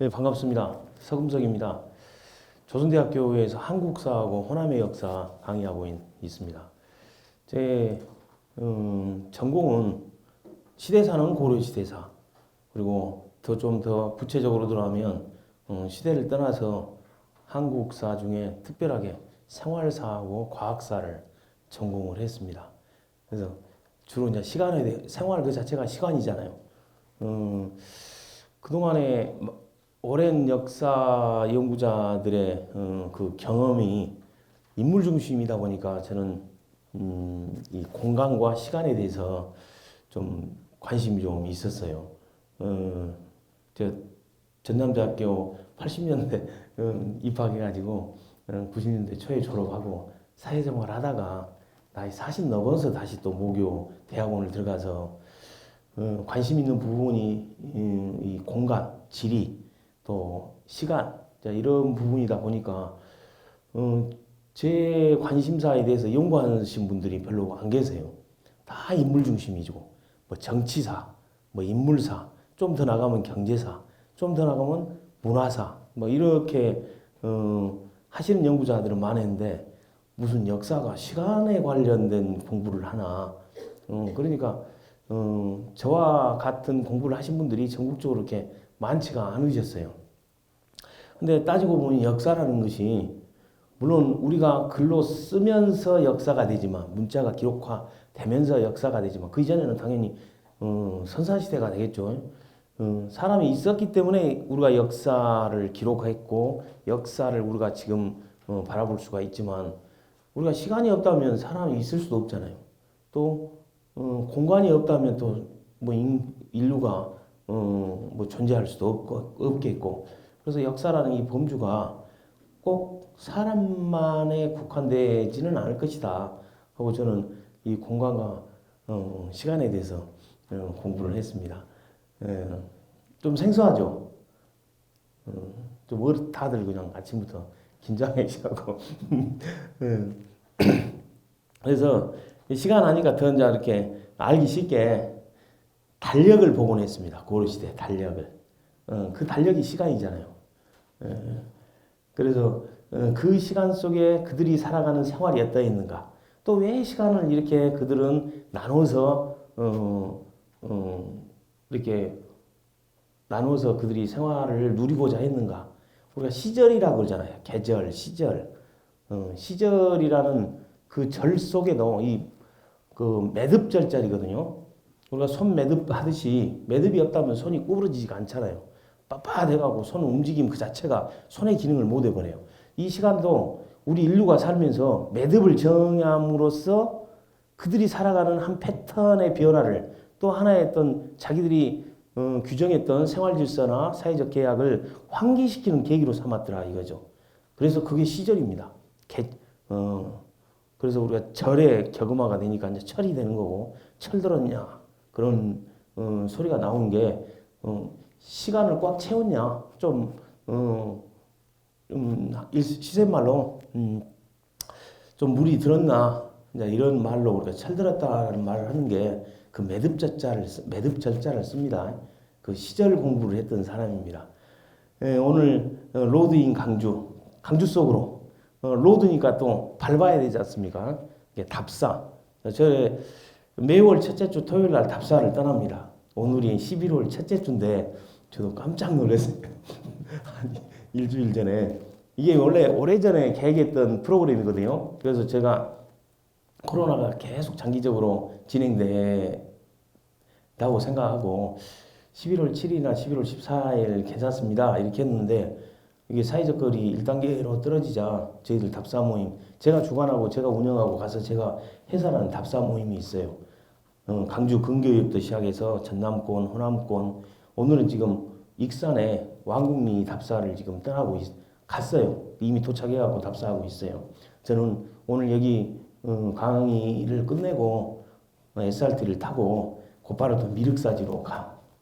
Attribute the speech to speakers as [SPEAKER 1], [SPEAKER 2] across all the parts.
[SPEAKER 1] 네, 반갑습니다. 서금석입니다. 조선대학교에서 한국사하고 호남의 역사 강의하고 있습니다. 제 전공은 시대사는 고려시대사, 그리고 좀 더 구체적으로 들어가면 시대를 떠나서 한국사 중에 특별하게 생활사하고 과학사를 전공을 했습니다. 그래서 주로 이제 시간에 대해, 생활 그 자체가 시간이잖아요. 그동안에 오랜 역사 연구자들의 그 경험이 인물 중심이다 보니까 저는 이 공간과 시간에 대해서 좀 관심이 좀 있었어요. 저 전남대학교 80년대 입학해가지고 90년대 초에 졸업하고 사회생활 하다가 나이 40 넘어서 다시 또 모교 대학원을 들어가서 관심 있는 부분이 이 공간, 지리, 또 시간 이런 부분이다 보니까 제 관심사에 대해서 연구하신 분들이 별로 안 계세요. 다 인물 중심이죠. 뭐 정치사, 뭐 인물사, 좀 더 나가면 경제사, 좀 더 나가면 문화사, 뭐 이렇게 하시는 연구자들은 많은데 무슨 역사가 시간에 관련된 공부를 하나? 그러니까 저와 같은 공부를 하신 분들이 전국적으로 이렇게 많지가 않으셨어요. 근데 따지고 보면 역사라는 것이 물론 우리가 글로 쓰면서 역사가 되지만 문자가 기록화되면서 역사가 되지만 그 이전에는 당연히 선사시대가 되겠죠. 사람이 있었기 때문에 우리가 역사를 기록했고 역사를 우리가 지금 바라볼 수가 있지만 우리가 시간이 없다면 사람이 있을 수도 없잖아요. 또 공간이 없다면 또 뭐 인류가 뭐 존재할 수도 없겠고 그래서 역사라는 이 범주가 꼭 사람만에 국한되지는 않을 것이다 하고 저는 이 공간과 시간에 대해서 공부를 했습니다. 좀 생소하죠. 좀 다들 그냥 아침부터 긴장해 시작하고 그래서 시간 하니까 더 이제 이렇게 알기 쉽게 달력을 보곤 했습니다. 고려시대 달력을. 그 달력이 시간이잖아요. 그래서 그 시간 속에 그들이 살아가는 생활이 어떠했는가. 또 왜 시간을 이렇게 그들은 이렇게 나눠서 그들이 생활을 누리고자 했는가. 우리가 시절이라고 그러잖아요. 계절, 시절. 시절이라는 그 절 속에도 그 매듭절자리거든요. 우리가 손 매듭 하듯이 매듭이 없다면 손이 구부러지지가 않잖아요. 빳빳해가고 손 움직임 그 자체가 손의 기능을 못 해버려요. 이 시간도 우리 인류가 살면서 매듭을 정함으로써 그들이 살아가는 한 패턴의 변화를 또 하나의 어떤 자기들이 규정했던 생활 질서나 사회적 계약을 환기시키는 계기로 삼았더라 이거죠. 그래서 그게 시절입니다. 그래서 우리가 절의 격음화가 되니까 이제 철이 되는 거고 철 들었냐 그런 소리가 나오는 게 시간을 꽉 채웠냐 시샘말로 좀 물이 들었나 이제 이런 말로 우리가 철 들었다는 말을 하는 게 그 매듭절자를 씁니다. 그 시절 공부를 했던 사람입니다. 오늘 로드인 강주 속으로 로드니까 또 밟아야 되지 않습니까? 이게 답사. 저 매월 첫째 주 토요일 날 답사를 떠납니다. 오늘이 11월 첫째 주인데 저도 깜짝 놀랐어요. 일주일 전에. 이게 원래 오래전에 계획했던 프로그램이거든요. 그래서 제가 코로나가 계속 장기적으로 진행된다고 생각하고 11월 7일이나 11월 14일 괜찮습니다. 이렇게 했는데 이게 사회적 거리 1단계로 떨어지자 저희들 답사 모임 제가 주관하고 제가 운영하고 가서 제가 해설하는 답사 모임이 있어요. 강주 근교역부터 시작해서 전남권, 호남권 오늘은 지금 익산에 왕국리 답사를 지금 갔어요. 이미 도착해가고 답사하고 있어요. 저는 오늘 여기 강의를 끝내고 SRT를 타고 곧바로 또 미륵사지로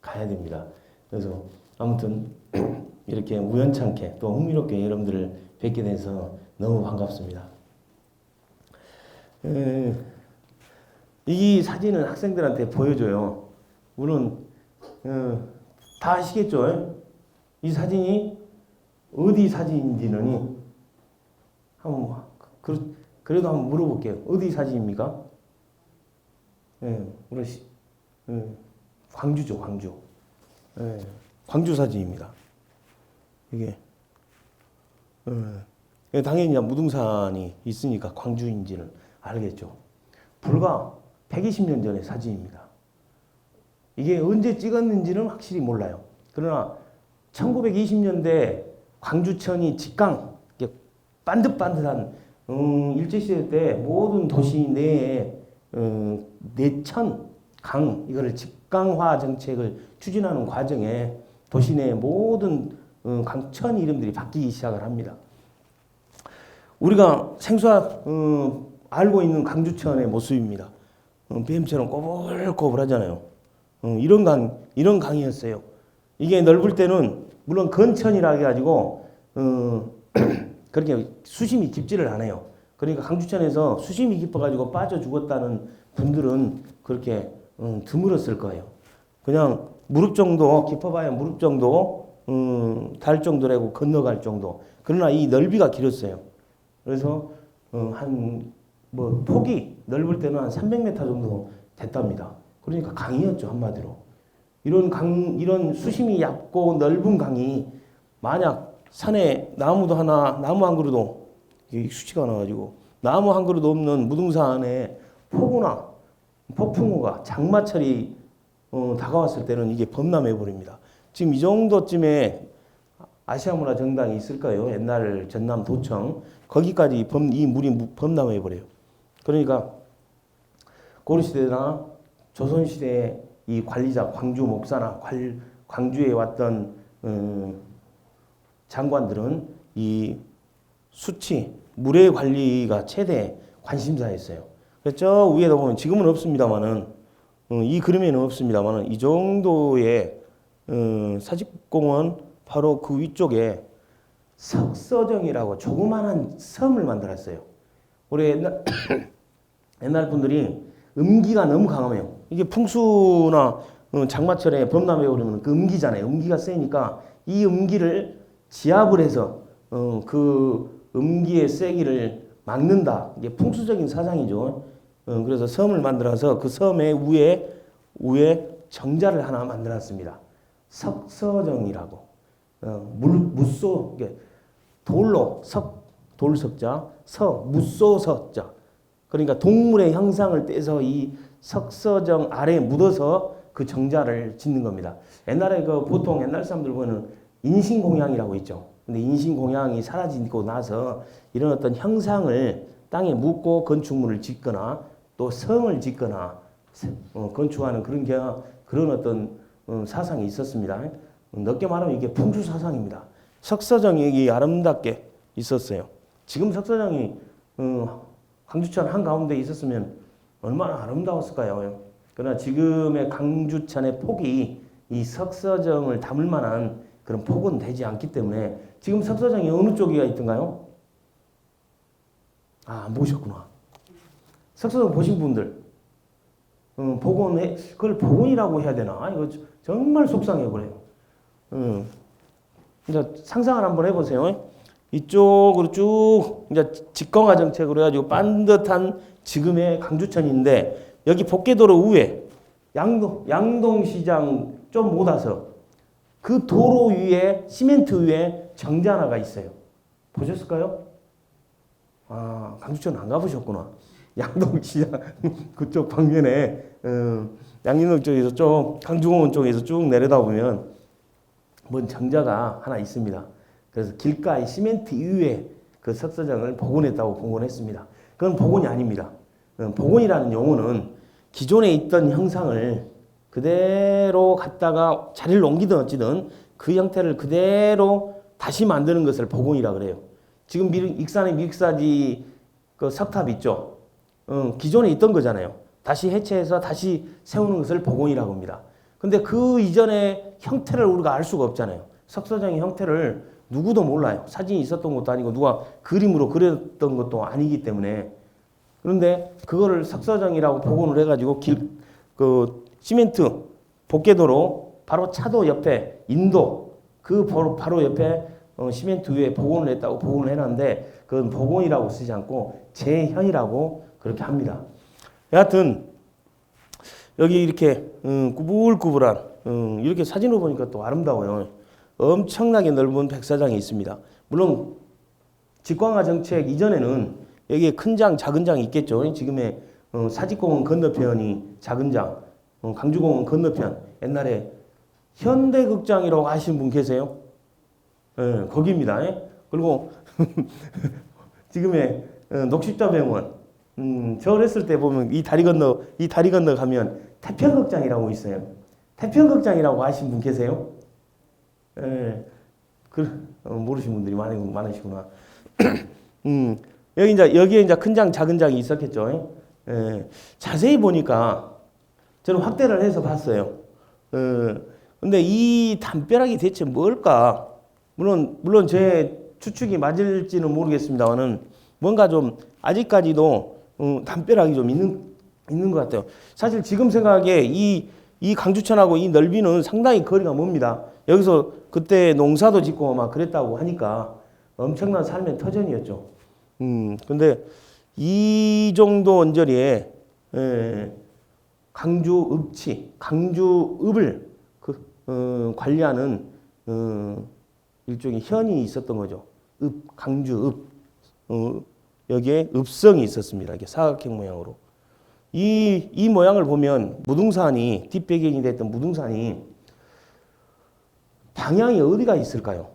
[SPEAKER 1] 가야 됩니다. 그래서 아무튼 이렇게 우연찮게 또 흥미롭게 여러분들을 뵙게 돼서 너무 반갑습니다. 이 사진은 학생들한테 보여줘요. 물론 다 아시겠죠? 이 사진이 어디 사진인지는 한번 그래도 한번 물어볼게요. 어디 사진입니까? 예, 광주죠, 광주. 예, 광주 사진입니다. 이게 당연히 무등산이 있으니까 광주인지를 알겠죠. 불과 120년 전의 사진입니다. 이게 언제 찍었는지는 확실히 몰라요. 그러나 1920년대 광주천이 직강, 반듯반듯한 일제시대 때 모든 도시 내에 내천, 강 이거를 직강화 정책을 추진하는 과정에 도시 내 모든 강천 이름들이 바뀌기 시작을 합니다. 우리가 알고 있는 광주천의 모습입니다. 뱀처럼 꼬불꼬불하잖아요. 이런 강이었어요. 이게 넓을 때는 물론 건천이라 해가지고 그렇게 수심이 깊지를 않아요. 그러니까 강주천에서 수심이 깊어가지고 빠져 죽었다는 분들은 그렇게 드물었을 거예요. 그냥 무릎 정도 깊어봐야 무릎 정도 달 정도라고 건너갈 정도. 그러나 이 넓이가 길었어요. 그래서 폭이 넓을 때는 한 300m 정도 됐답니다. 그러니까 강이었죠, 한마디로. 이런 수심이 얕고 넓은 강이 만약 산에 나무 한 그루도 수치가 나가지고 나무 한 그루도 없는 무등산에 폭우나 폭풍우가 장마철이 다가왔을 때는 이게 범람해 버립니다. 지금 이 정도쯤에 아시아문화 정당이 있을까요? 옛날 전남 도청 거기까지 이 물이 범람해 버려요. 그러니까 고려시대나 조선시대의 이 관리자 광주 목사나 광주에 왔던 장관들은 이 수치 물의 관리가 최대 관심사였어요. 그래서 저 위에다 보면 지금은 없습니다만은 이 그림에는 없습니다만은 이 정도의 사직공원 바로 그 위쪽에 석서정이라고 조그마한 섬을 만들었어요. 우리 옛날 분들이 음기가 너무 강하면 이게 풍수나 장마철에 범람해 오르면 그 음기잖아요. 음기가 세니까 이 음기를 지압을 해서 그 음기의 세기를 막는다. 이게 풍수적인 사상이죠. 그래서 섬을 만들어서 그 섬의 위에 정자를 하나 만들었습니다. 석서정이라고. 무쏘 돌로 돌석자 무쏘석자. 그러니까 동물의 형상을 떼서 이 석서정 아래에 묻어서 그 정자를 짓는 겁니다. 옛날에 보통 옛날 사람들 보면 인신공양이라고 있죠. 근데 인신공양이 사라지고 나서 이런 어떤 형상을 땅에 묻고 건축물을 짓거나 또 성을 짓거나 건축하는 그런 어떤 사상이 있었습니다. 넓게 말하면 이게 풍수 사상입니다. 석서정이 아름답게 있었어요. 지금 석서정이 광주천 한가운데 있었으면 얼마나 아름다웠을까요? 그러나 지금의 광주천의 폭이 이 석서정을 담을 만한 그런 폭은 되지 않기 때문에 지금 석서정이 어느 쪽이가 있던가요? 안 보셨구나. 석서정 보신 분들 그걸 복원이라고 해야 되나? 이거 정말 속상해버려요. 이제 상상을 한번 해보세요. 이쪽으로 쭉 이제 직강화 정책으로 해가지고 반듯한 지금의 광주천인데 여기 복개도로 위에 양동시장 좀 못 와서 그 도로 위에 시멘트 위에 정자 하나가 있어요. 보셨을까요? 광주천 안 가보셨구나. 양동시장 그쪽 방면에 양림동 쪽에서 쭉 강주공원 쪽에서 쭉 내려다 보면 정자가 하나 있습니다. 그래서 길가에 시멘트 위에 그 석서정을 복원했다고 복원했습니다. 그건 복원이 아닙니다. 복원이라는 용어는 기존에 있던 형상을 그대로 갖다가 자리를 옮기든 어찌든 그 형태를 그대로 다시 만드는 것을 복원이라 그래요. 지금 익산의 미륵사지 그 석탑 있죠. 기존에 있던 거잖아요. 다시 해체해서 다시 세우는 것을 복원이라고 합니다. 근데 그 이전의 형태를 우리가 알 수가 없잖아요. 석서정의 형태를 누구도 몰라요. 사진이 있었던 것도 아니고 누가 그림으로 그렸던 것도 아니기 때문에. 그런데 그거를 석서정이라고 복원을 해가지고 시멘트 복개도로 바로 차도 옆에 인도 그 바로 옆에 시멘트 위에 복원을 했다고 복원을 해놨는데 그건 복원이라고 쓰지 않고 재현이라고 그렇게 합니다. 여하튼 여기 이렇게 꾸불꾸불한 이렇게 사진으로 보니까 또 아름다워요. 엄청나게 넓은 백사장이 있습니다. 물론 직광화 정책 이전에는 여기에 큰 장, 작은 장이 있겠죠. 지금의 사직공원 건너편이 작은 장, 강주공원 건너편. 옛날에 현대극장이라고 하시는 분 계세요? 예, 거기입니다. 예? 그리고 지금의 녹십자병원. 저 어렸을 때 보면 이 다리 건너 가면 태평극장이라고 있어요. 태평극장이라고 하시는 분 계세요? 예, 모르시는 분들이 많으시구나. 여기에 이제 큰 장, 작은 장이 있었겠죠. 예, 자세히 보니까 저는 확대를 해서 봤어요. 근데 이 담벼락이 대체 뭘까? 물론 제 추측이 맞을지는 모르겠습니다만은 뭔가 좀 아직까지도 담벼락이 좀 있는 것 같아요. 사실 지금 생각에 이 강주천하고 이 넓이는 상당히 거리가 멉니다. 여기서 그때 농사도 짓고 막 그랬다고 하니까 엄청난 삶의 터전이었죠. 근데 이 정도 언저리에 강주읍을 관리하는 일종의 현이 있었던 거죠. 강주읍. 여기에 읍성이 있었습니다. 이게 사각형 모양으로. 이 모양을 보면 무등산이 뒷배경이 됐던 무등산이 방향이 어디가 있을까요?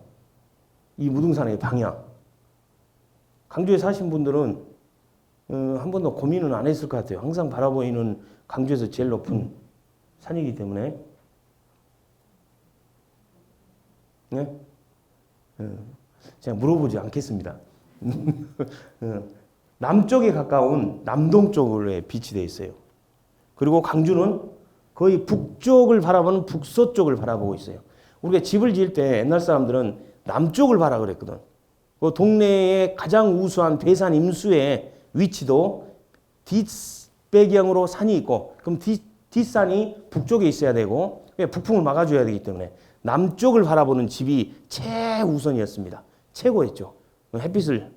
[SPEAKER 1] 이 무등산의 방향. 강주에 사신 분들은 한 번도 고민은 안 했을 것 같아요. 항상 바라보이는 강주에서 제일 높은 산이기 때문에. 네? 제가 물어보지 않겠습니다. 남쪽에 가까운 남동 쪽으로 비치되어 있어요. 그리고 강주는 거의 북쪽을 바라보는 북서쪽을 바라보고 있어요. 우리가 집을 지을 때 옛날 사람들은 남쪽을 봐라 그랬거든. 그 동네의 가장 우수한 배산 임수의 위치도 뒷배경으로 산이 있고 그럼 뒷산이 북쪽에 있어야 되고 북풍을 막아줘야 되기 때문에 남쪽을 바라보는 집이 최우선이었습니다. 최고였죠. 햇빛을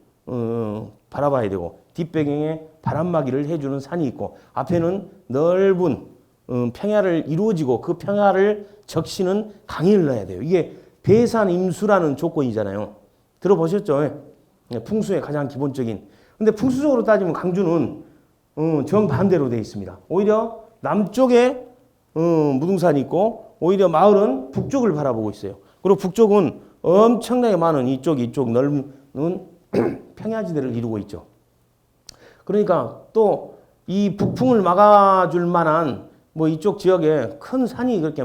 [SPEAKER 1] 바라봐야 되고 뒷배경에 바람막이를 해주는 산이 있고 앞에는 넓은 평야를 이루어지고 그 평야를 적시는 강이 흘러야 돼요. 이게 배산 임수라는 조건이잖아요. 들어보셨죠? 풍수의 가장 기본적인. 근데 풍수적으로 따지면 강주는 정반대로 되어 있습니다. 오히려 남쪽에 무등산이 있고 오히려 마을은 북쪽을 바라보고 있어요. 그리고 북쪽은 엄청나게 많은 이쪽 넓은 평야지대를 이루고 있죠. 그러니까 또 이 북풍을 막아줄 만한 뭐 이쪽 지역에 큰 산이 그렇게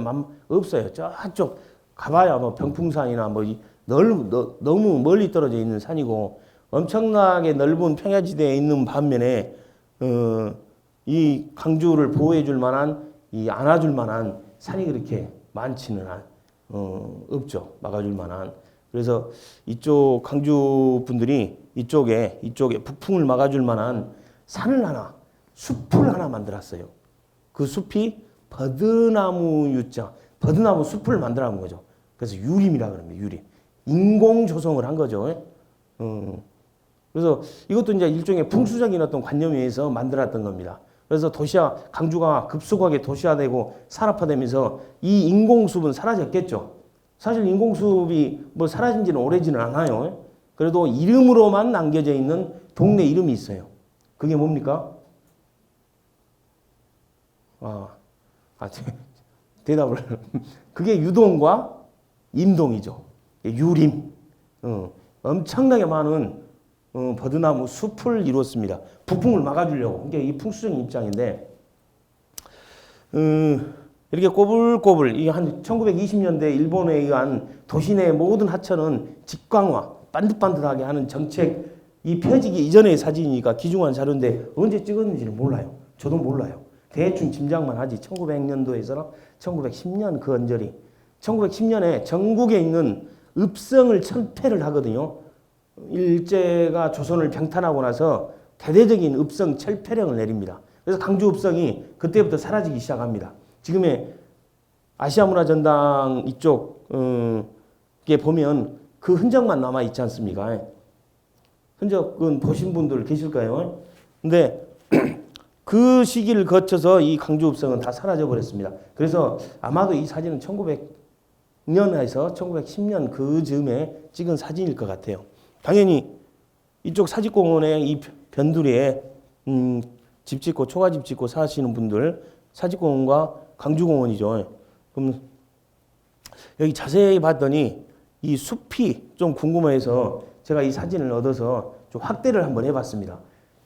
[SPEAKER 1] 없어요. 저쪽 가봐야 뭐 병풍산이나 뭐 너무 멀리 떨어져 있는 산이고 엄청나게 넓은 평야지대에 있는 반면에 이 강주를 보호해줄 만한 안아줄 만한 산이 그렇게 많지는 없죠. 막아줄 만한. 그래서 이쪽 강주 분들이 이쪽에 북풍을 막아줄 만한 산을 숲을 하나 만들었어요. 그 숲이 버드나무 숲을 만들어놓은 거죠. 그래서 유림이라 그럽니다. 유림. 인공 조성을 한 거죠. 그래서 이것도 이제 일종의 풍수적인 어떤 관념에 의해서 만들었던 겁니다. 그래서 강주가 급속하게 도시화되고 산업화되면서 이 인공숲은 사라졌겠죠. 사실 인공숲이 뭐 사라진 지는 오래지는 않아요. 그래도 이름으로만 남겨져 있는 동네 이름이 있어요. 그게 뭡니까? 대답을. 그게 유동과 임동이죠. 유림. 엄청나게 많은 버드나무 숲을 이뤘습니다. 북풍을 막아주려고. 이게 이 풍수적인 입장인데, 이렇게 꼬불꼬불, 이게 한 1920년대 일본에 의한 도시 내 모든 하천은 직광화, 반듯반듯하게 하는 정책, 이 펴지기 이전의 사진이니까 귀중한 자료인데 언제 찍었는지는 몰라요. 저도 몰라요. 대충 짐작만 하지. 1900년도에서 1910년 그 언저리. 1910년에 전국에 있는 읍성을 철폐를 하거든요. 일제가 조선을 병탄하고 나서 대대적인 읍성 철폐령을 내립니다. 그래서 강주 읍성이 그때부터 사라지기 시작합니다. 지금의 아시아문화전당 이쪽 보면 그 흔적만 남아 있지 않습니까? 흔적은 보신 분들 계실까요? 근데 그 시기를 거쳐서 이 강주읍성은 다 사라져 버렸습니다. 그래서 아마도 이 사진은 1900년에서 1910년 그 즈음에 찍은 사진일 것 같아요. 당연히 이쪽 사직공원의 이 변두리에 집 짓고 초가집 짓고 사시는 분들, 사직공원과 강주공원이죠. 그럼 여기 자세히 봤더니 이 숲이 좀 궁금해서 제가 이 사진을 얻어서 좀 확대를 한번 해봤습니다.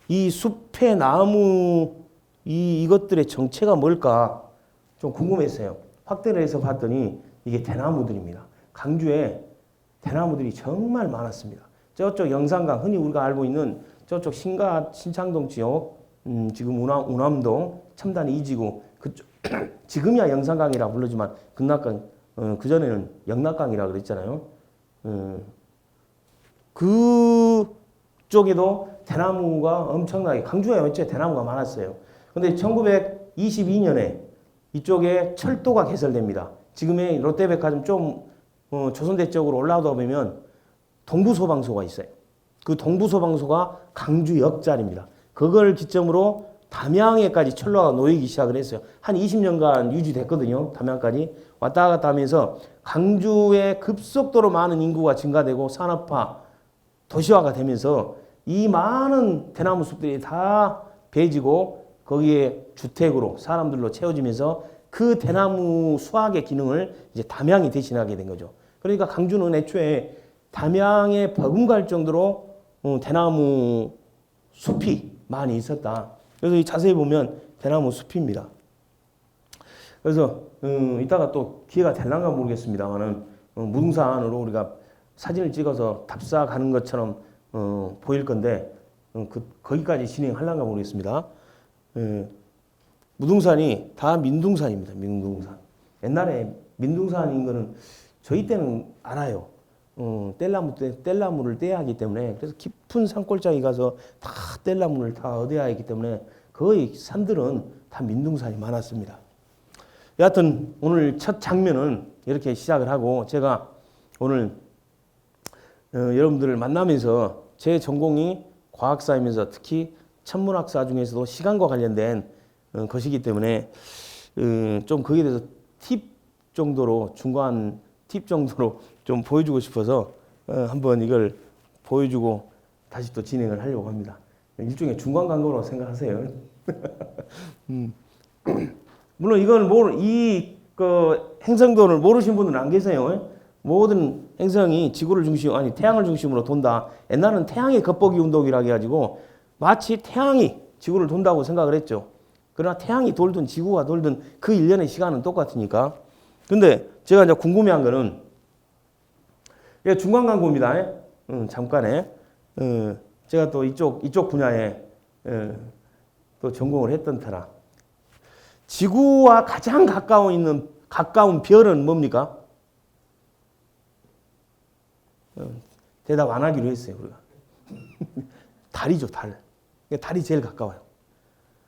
[SPEAKER 1] 이 숲의 나무 이것들의 정체가 뭘까 좀 궁금했어요. 확대를 해서 봤더니 이게 대나무들입니다. 강주에 대나무들이 정말 많았습니다. 저쪽 영산강, 흔히 우리가 알고 있는 저쪽 신창동 지역, 지금 운암동, 첨단 2지구 그쪽 지금이야 영산강이라 부르지만 극락강, 그전에는 영락강이라 그랬잖아요. 그쪽에도 대나무가 엄청나게, 강주에 원체 대나무가 많았어요. 근데 1922년에 이쪽에 철도가 개설됩니다. 지금의 롯데백화점 좀 조선대 쪽으로 올라오다 보면 동부소방서가 있어요. 그 동부소방서가 강주역 자리입니다. 그걸 기점으로 담양에까지 철로가 놓이기 시작을 했어요. 한 20년간 유지됐거든요. 담양까지 왔다 갔다 하면서 강주에 급속도로 많은 인구가 증가되고 산업화, 도시화가 되면서 이 많은 대나무 숲들이 다 베지고 거기에 주택으로 사람들로 채워지면서 그 대나무 수확의 기능을 이제 담양이 대신하게 된 거죠. 그러니까 강주는 애초에 담양에 버금갈 정도로 대나무 숲이 많이 있었다. 그래서 이 자세히 보면 대나무 숲입니다. 그래서 이따가 또 기회가 될란가 모르겠습니다만은 무등산으로 우리가 사진을 찍어서 답사 가는 것처럼 보일 건데 거기까지 진행할란가 모르겠습니다. 무등산이 다 민둥산입니다. 민둥산. 옛날에 민둥산인 거는 저희 때는 알아요. 뗄나무를 떼야 하기 때문에 그래서 깊은 산골짜기 가서 다 뗄나무를 다 얻어야 하기 때문에 거의 산들은 다 민둥산이 많았습니다. 여하튼 오늘 첫 장면은 이렇게 시작을 하고 제가 오늘 여러분들을 만나면서 제 전공이 과학사이면서 특히 천문학사 중에서도 시간과 관련된 것이기 때문에 좀 거기에 대해서 팁 정도로 중간 팁 정도로 좀 보여주고 싶어서 한번 이걸 보여주고 다시 또 진행을 하려고 합니다. 일종의 중간 광고로 생각하세요. 물론 이건 그 행성도를 모르신 분들은 안 계세요. 모든 행성이 지구를 아니 태양을 중심으로 돈다. 옛날은 태양의 겉보기 운동이라고 해가지고 마치 태양이 지구를 돈다고 생각을 했죠. 그러나 태양이 돌든 지구가 돌든 그 일련의 시간은 똑같으니까. 근데 제가 이제 궁금해한 거는 이게 중간 광고입니다. 잠깐에 제가 또 이쪽 분야에 또 전공을 했던 터라 지구와 가장 가까운 별은 뭡니까? 대답 안 하기로 했어요, 우리가. 달이죠, 달. 달이 제일 가까워요.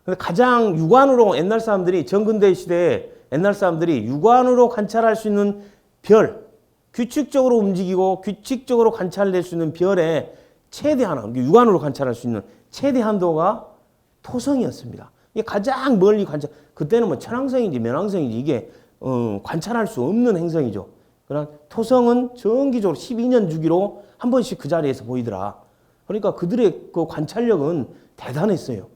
[SPEAKER 1] 근데 가장 육안으로 옛날 사람들이 정근대 시대에 옛날 사람들이 육안으로 관찰할 수 있는 별, 규칙적으로 움직이고 규칙적으로 관찰될 수 있는 별의 최대한 육안으로 관찰할 수 있는 최대 한도가 토성이었습니다. 이게 가장 멀리 그때는 뭐 천왕성인지 면왕성인지 이게 관찰할 수 없는 행성이죠. 그러나 토성은 정기적으로 12년 주기로 한 번씩 그 자리에서 보이더라. 그러니까 그들의 그 관찰력은 대단했어요.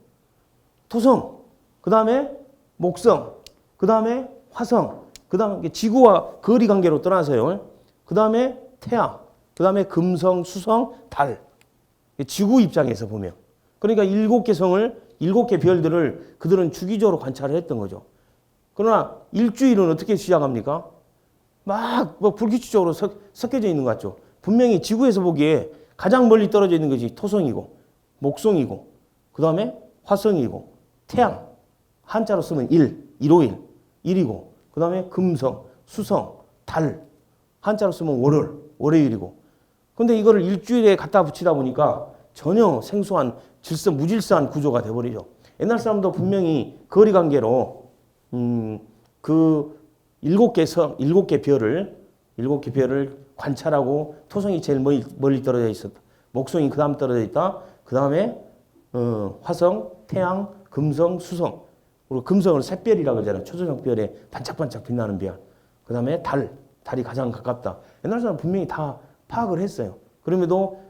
[SPEAKER 1] 토성, 그 다음에 목성, 그 다음에 화성, 그 다음에 지구와 거리 관계로 떠나서요. 그 다음에 태양, 그 다음에 금성, 수성, 달. 지구 입장에서 보면. 그러니까 7개 성을, 7개 별들을 그들은 주기적으로 관찰을 했던 거죠. 그러나 일주일은 어떻게 시작합니까? 막 불규칙적으로 섞여져 있는 것 같죠. 분명히 지구에서 보기에 가장 멀리 떨어져 있는 것이 토성이고, 목성이고, 그 다음에 화성이고, 태양, 한자로 쓰면 일요일, 일이고, 그 다음에 금성, 수성, 달, 한자로 쓰면 월요일이고. 근데 이거를 일주일에 갖다 붙이다 보니까 전혀 생소한 무질서한 구조가 돼버리죠. 옛날 사람도 분명히 거리관계로 그 7개 별을 일곱 개 별을 관찰하고 토성이 제일 멀리 떨어져 있었다. 목성이 그 다음 떨어져 있다. 그 다음에 화성, 태양, 금성, 수성. 그리고 금성을 샛별이라고 하잖아요. 초저녁별에 반짝반짝 빛나는 별. 그 다음에 달이 가장 가깝다. 옛날 사람 분명히 다 파악을 했어요. 그럼에도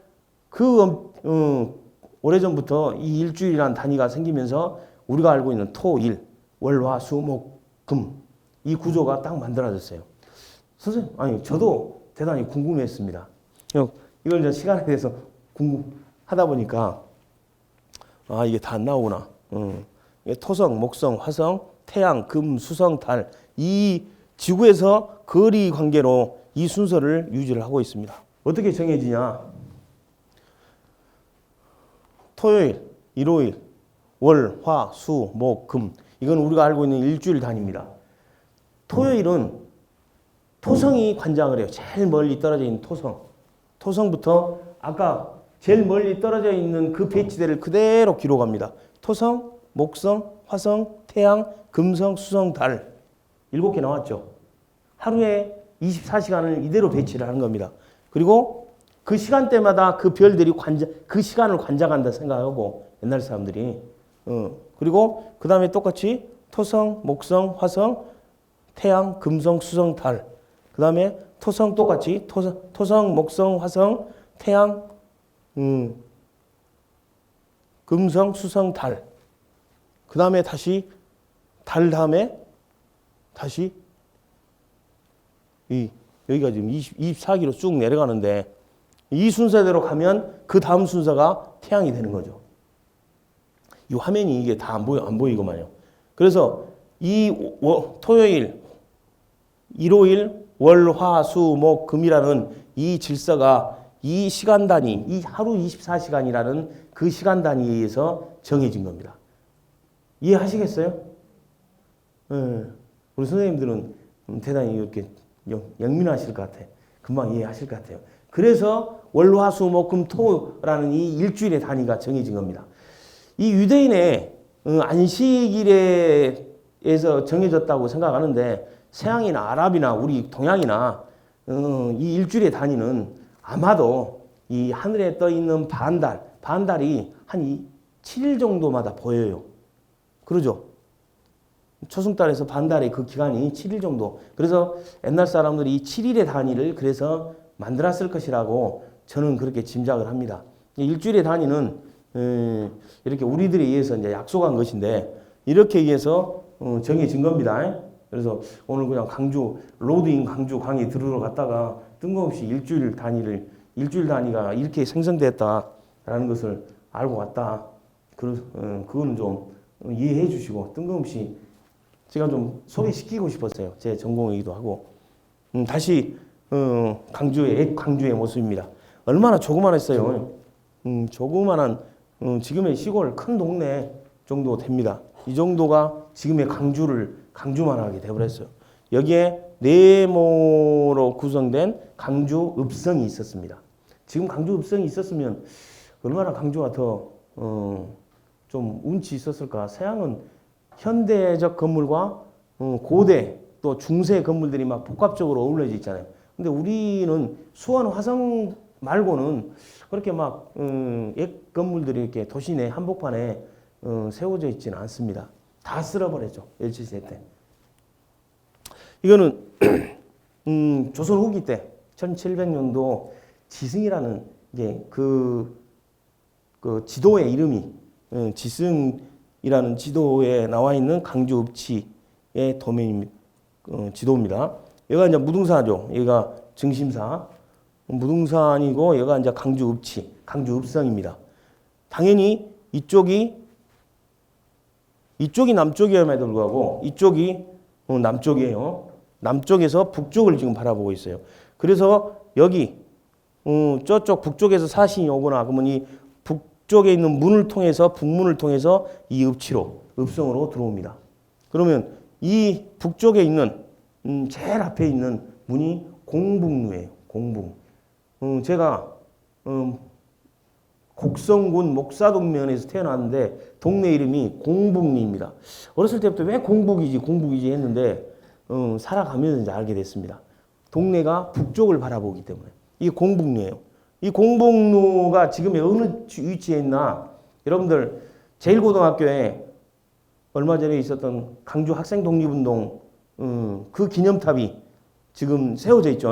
[SPEAKER 1] 오래전부터 이 일주일이라는 단위가 생기면서 우리가 알고 있는 토, 일, 월, 화, 수, 목, 금. 이 구조가 딱 만들어졌어요. 선생님, 아니, 저도 대단히 궁금했습니다. 이걸 이제 시간에 대해서 궁금하다 보니까, 이게 다 안 나오구나. 토성, 목성, 화성, 태양, 금, 수성, 달. 이 지구에서 거리 관계로 이 순서를 유지를 하고 있습니다. 어떻게 정해지냐? 토요일, 일요일, 월, 화, 수, 목, 금. 이건 우리가 알고 있는 일주일 단위입니다. 토요일은 토성이 관장을 해요. 제일 멀리 떨어져 있는 토성. 토성부터 아까 제일 멀리 떨어져 있는 그 배치대를 그대로 기록합니다. 토성, 목성, 화성, 태양, 금성, 수성, 달. 7개 나왔죠. 하루에 24시간을 이대로 배치를 하는 겁니다. 그리고 그 시간대마다 그 별들이 그 시간을 관장한다 생각하고 옛날 사람들이. 그리고 그 다음에 똑같이 토성, 목성, 화성, 태양, 금성, 수성, 달. 그 다음에 토성 똑같이 토성, 목성, 화성, 태양, 금성, 수성, 달. 그 다음에 다시 달 다음에 다시 여기가 지금 24기로 쭉 내려가는데 이 순서대로 가면 그 다음 순서가 태양이 되는 거죠. 이 화면이 이게 다 안 보이고만요. 그래서 토요일, 일요일, 월, 화, 수, 목, 금이라는 이 질서가 이 시간 단위, 이 하루 24시간이라는 그 시간 단위에 의해서 정해진 겁니다. 이해하시겠어요? 우리 선생님들은 대단히 이렇게 영민하실 것 같아요. 금방 이해하실 것 같아요. 그래서 월, 화, 수, 목, 금, 토라는 이 일주일의 단위가 정해진 겁니다. 이 유대인의 안식일에서 정해졌다고 생각하는데 서양이나 아랍이나 우리 동양이나 이 일주일의 단위는 아마도 이 하늘에 떠 있는 반달이 한 7일 정도마다 보여요. 그러죠? 초승달에서 반달의 그 기간이 7일 정도. 그래서 옛날 사람들이 이 7일의 단위를 그래서 만들었을 것이라고 저는 그렇게 짐작을 합니다. 일주일의 단위는 이렇게 우리들에 의해서 이제 약속한 것인데 이렇게 의해서 정해진 겁니다. 그래서 오늘 그냥 로드인 강주 강의 들으러 갔다가 뜬금없이 일주일 단위가 이렇게 생성됐다라는 것을 알고 왔다. 그거는 좀 이해해 주시고 뜬금없이 제가 좀 소개시키고 싶었어요. 제 전공이기도 하고. 다시 강주의 모습입니다. 얼마나 조그만했어요. 조그만한 지금의 시골 큰 동네 정도 됩니다. 이 정도가 지금의 강주만하게 되어버렸어요. 여기에 네모로 구성된 강주 읍성이 있었습니다. 지금 강주 읍성이 있었으면 얼마나 강주가 더 좀 운치 있었을까. 서양은 현대적 건물과 고대 또 중세 건물들이 막 복합적으로 어우러져 있잖아요. 근데 우리는 수원 화성 말고는 그렇게 막 옛 건물들이 이렇게 도시 내 한복판에 세워져 있지는 않습니다. 다 쓸어버렸죠. 일제시대 때. 이거는 조선 후기 때 1700년도 지승이라는 게 그 지도의 이름이 지승이라는 지도에 나와 있는 강주 읍지의 도면입니다. 지도입니다. 얘가 이제 무등사죠. 얘가 증심사. 무등산이고 얘가 이제 강주 읍지, 강주 읍성입니다. 당연히 이쪽이 남쪽이었음에도 불구하고 이쪽이 남쪽이에요. 남쪽에서 북쪽을 지금 바라보고 있어요. 그래서 여기 저쪽 북쪽에서 사신이 오거나 그러면 이 북쪽에 있는 문을 통해서 북문을 통해서 이 읍성으로 들어옵니다. 그러면 이 북쪽에 있는 제일 앞에 있는 문이 공북루예요. 공북. 제가 곡성군 목사동면에서 태어났는데 동네 이름이 공북리입니다. 어렸을 때부터 왜 공북이지 했는데 살아가면서 이제 알게 됐습니다. 동네가 북쪽을 바라보기 때문에 이게 공북루예요. 이 공북루가 지금 어느 위치에 있나? 여러분들 제1고등학교에 얼마 전에 있었던 강주 학생 독립운동 그 기념탑이 지금 세워져 있죠.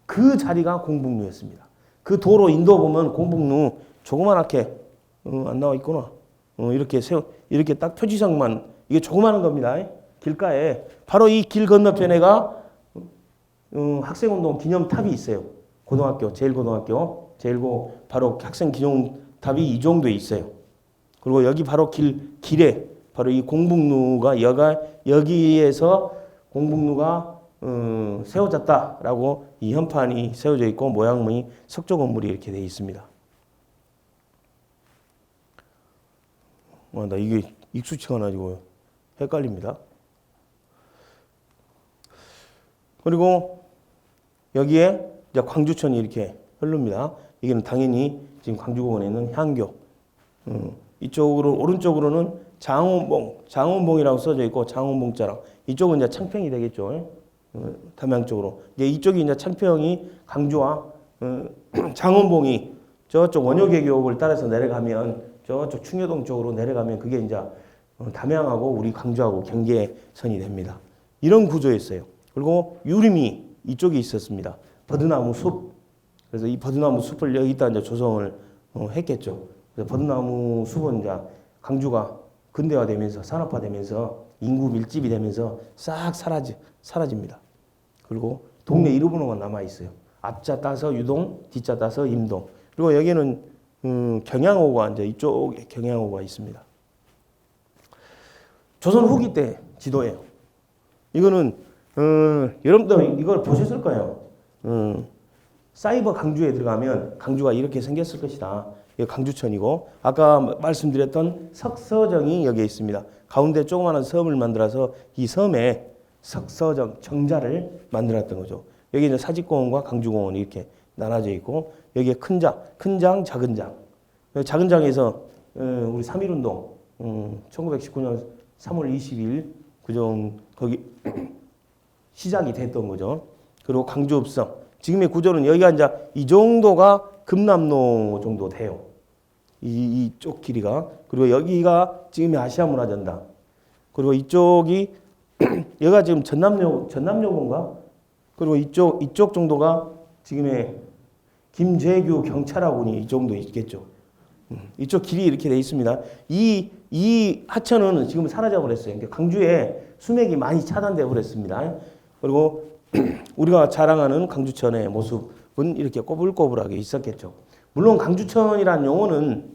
[SPEAKER 1] 그 자리가 공북루였습니다. 그 도로 인도 보면 공북루 조그만하게 안 나와 있구나. 이렇게 딱 표지석만 이게 조그마한 겁니다. 길가에 바로 이 길 건너편에가 학생운동 기념탑이 있어요. 고등학교 제1고등학교 제1고 바로 학생 기념탑이 이 정도에 있어요. 그리고 여기 바로 길에 바로 이 공북루가 여기에서 공북루가 세워졌다라고 이 현판이 세워져 있고 모양이 석조 건물이 이렇게 되어 있습니다. 나 이게 익숙치가 않아가지고 헷갈립니다. 그리고 여기에 이제 광주천이 이렇게 흐릅니다. 이게는 당연히 지금 광주공원에 있는 향교. 이쪽으로 오른쪽으로는 장원봉이라고 써져 있고 장원봉자랑 이쪽은 이제 창평이 되겠죠. 담양 쪽으로. 이쪽이 이제 창평이 강주와 장원봉이 저쪽 원효계곡을 따라서 내려가면 저쪽 충효동 쪽으로 내려가면 그게 이제 담양하고 우리 광주하고 경계선이 됩니다. 이런 구조였어요. 그리고 유림이 이쪽에 있었습니다. 버드나무 숲. 그래서 이 버드나무 숲을 여기다 이제 조성을 했겠죠. 그래서 버드나무 숲은 이제 강주가 근대화되면서 산업화되면서 인구 밀집이 되면서 싹 사라집니다. 그리고 동네 이름으로만 남아 있어요. 앞자 따서 유동, 뒷자 따서 임동. 그리고 여기는 경양호가 이제 이쪽에 경양호가 있습니다. 조선 후기 때 지도예요. 이거는 여러분들 이걸 보셨을 거예요. 사이버 강주에 들어가면 강주가 이렇게 생겼을 것이다. 이거 강주천이고 아까 말씀드렸던 석서정이 여기에 있습니다. 가운데 조그마한 섬을 만들어서 이 섬에 석서정 정자를 만들었던 거죠. 여기 이제 사직공원과 강주공원이 이렇게 나눠져 있고 여기에 큰 장, 작은 장. 작은 장에서 우리 3.1운동 1919년 3월 20일 그정 거기 시작이 됐던 거죠. 그리고 강주읍성. 지금의 구조는 여기가 이제 이 정도가 금남로 정도 돼요. 이쪽 길이가. 그리고 여기가 지금의 아시아문화전당. 그리고 이쪽이 여기가 지금 전남여고인가? 그리고 이쪽 정도가 지금의 김재규 경찰학원이 이 정도 있겠죠. 이쪽 길이 이렇게 돼 있습니다. 이 하천은 지금 사라져 버렸어요. 그러니까 강주에 수맥이 많이 차단돼 버렸습니다. 그리고 우리가 자랑하는 강주천의 모습은 이렇게 꼬불꼬불하게 있었겠죠. 물론 강주천이라는 용어는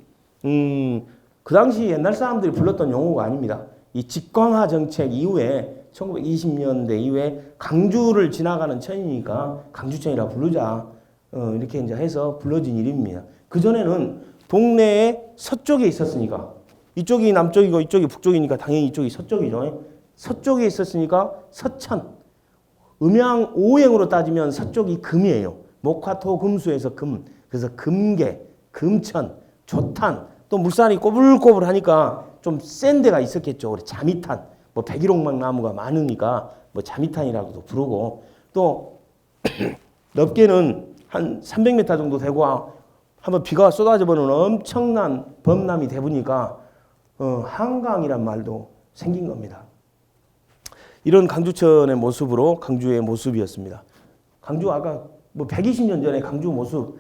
[SPEAKER 1] 그 당시 옛날 사람들이 불렀던 용어가 아닙니다. 이 직광화 정책 이후에 1920년대 이후에 강주를 지나가는 천이니까 강주천이라 부르자 이렇게 이제 해서 불러진 이름입니다. 그 전에는 동네의 서쪽에 있었으니까 이쪽이 남쪽이고 이쪽이 북쪽이니까 당연히 이쪽이 서쪽이죠. 서쪽에 있었으니까 서천. 음양 오행으로 따지면 서쪽이 금이에요. 목화토 금수에서 금. 그래서 금계, 금천, 조탄. 또 물산이 꼬불꼬불하니까 좀 센 데가 있었겠죠. 우리 자미탄. 뭐 백일홍막 나무가 많으니까 뭐 자미탄이라고도 부르고 또 넓게는 한 300m 정도 되고 한번 비가 쏟아져 버는 엄청난 범람이 되보니까 한강이란 말도 생긴 겁니다. 이런 강주천의 모습으로 강주의 모습이었습니다. 강주 아까 뭐 120년 전에 강주 모습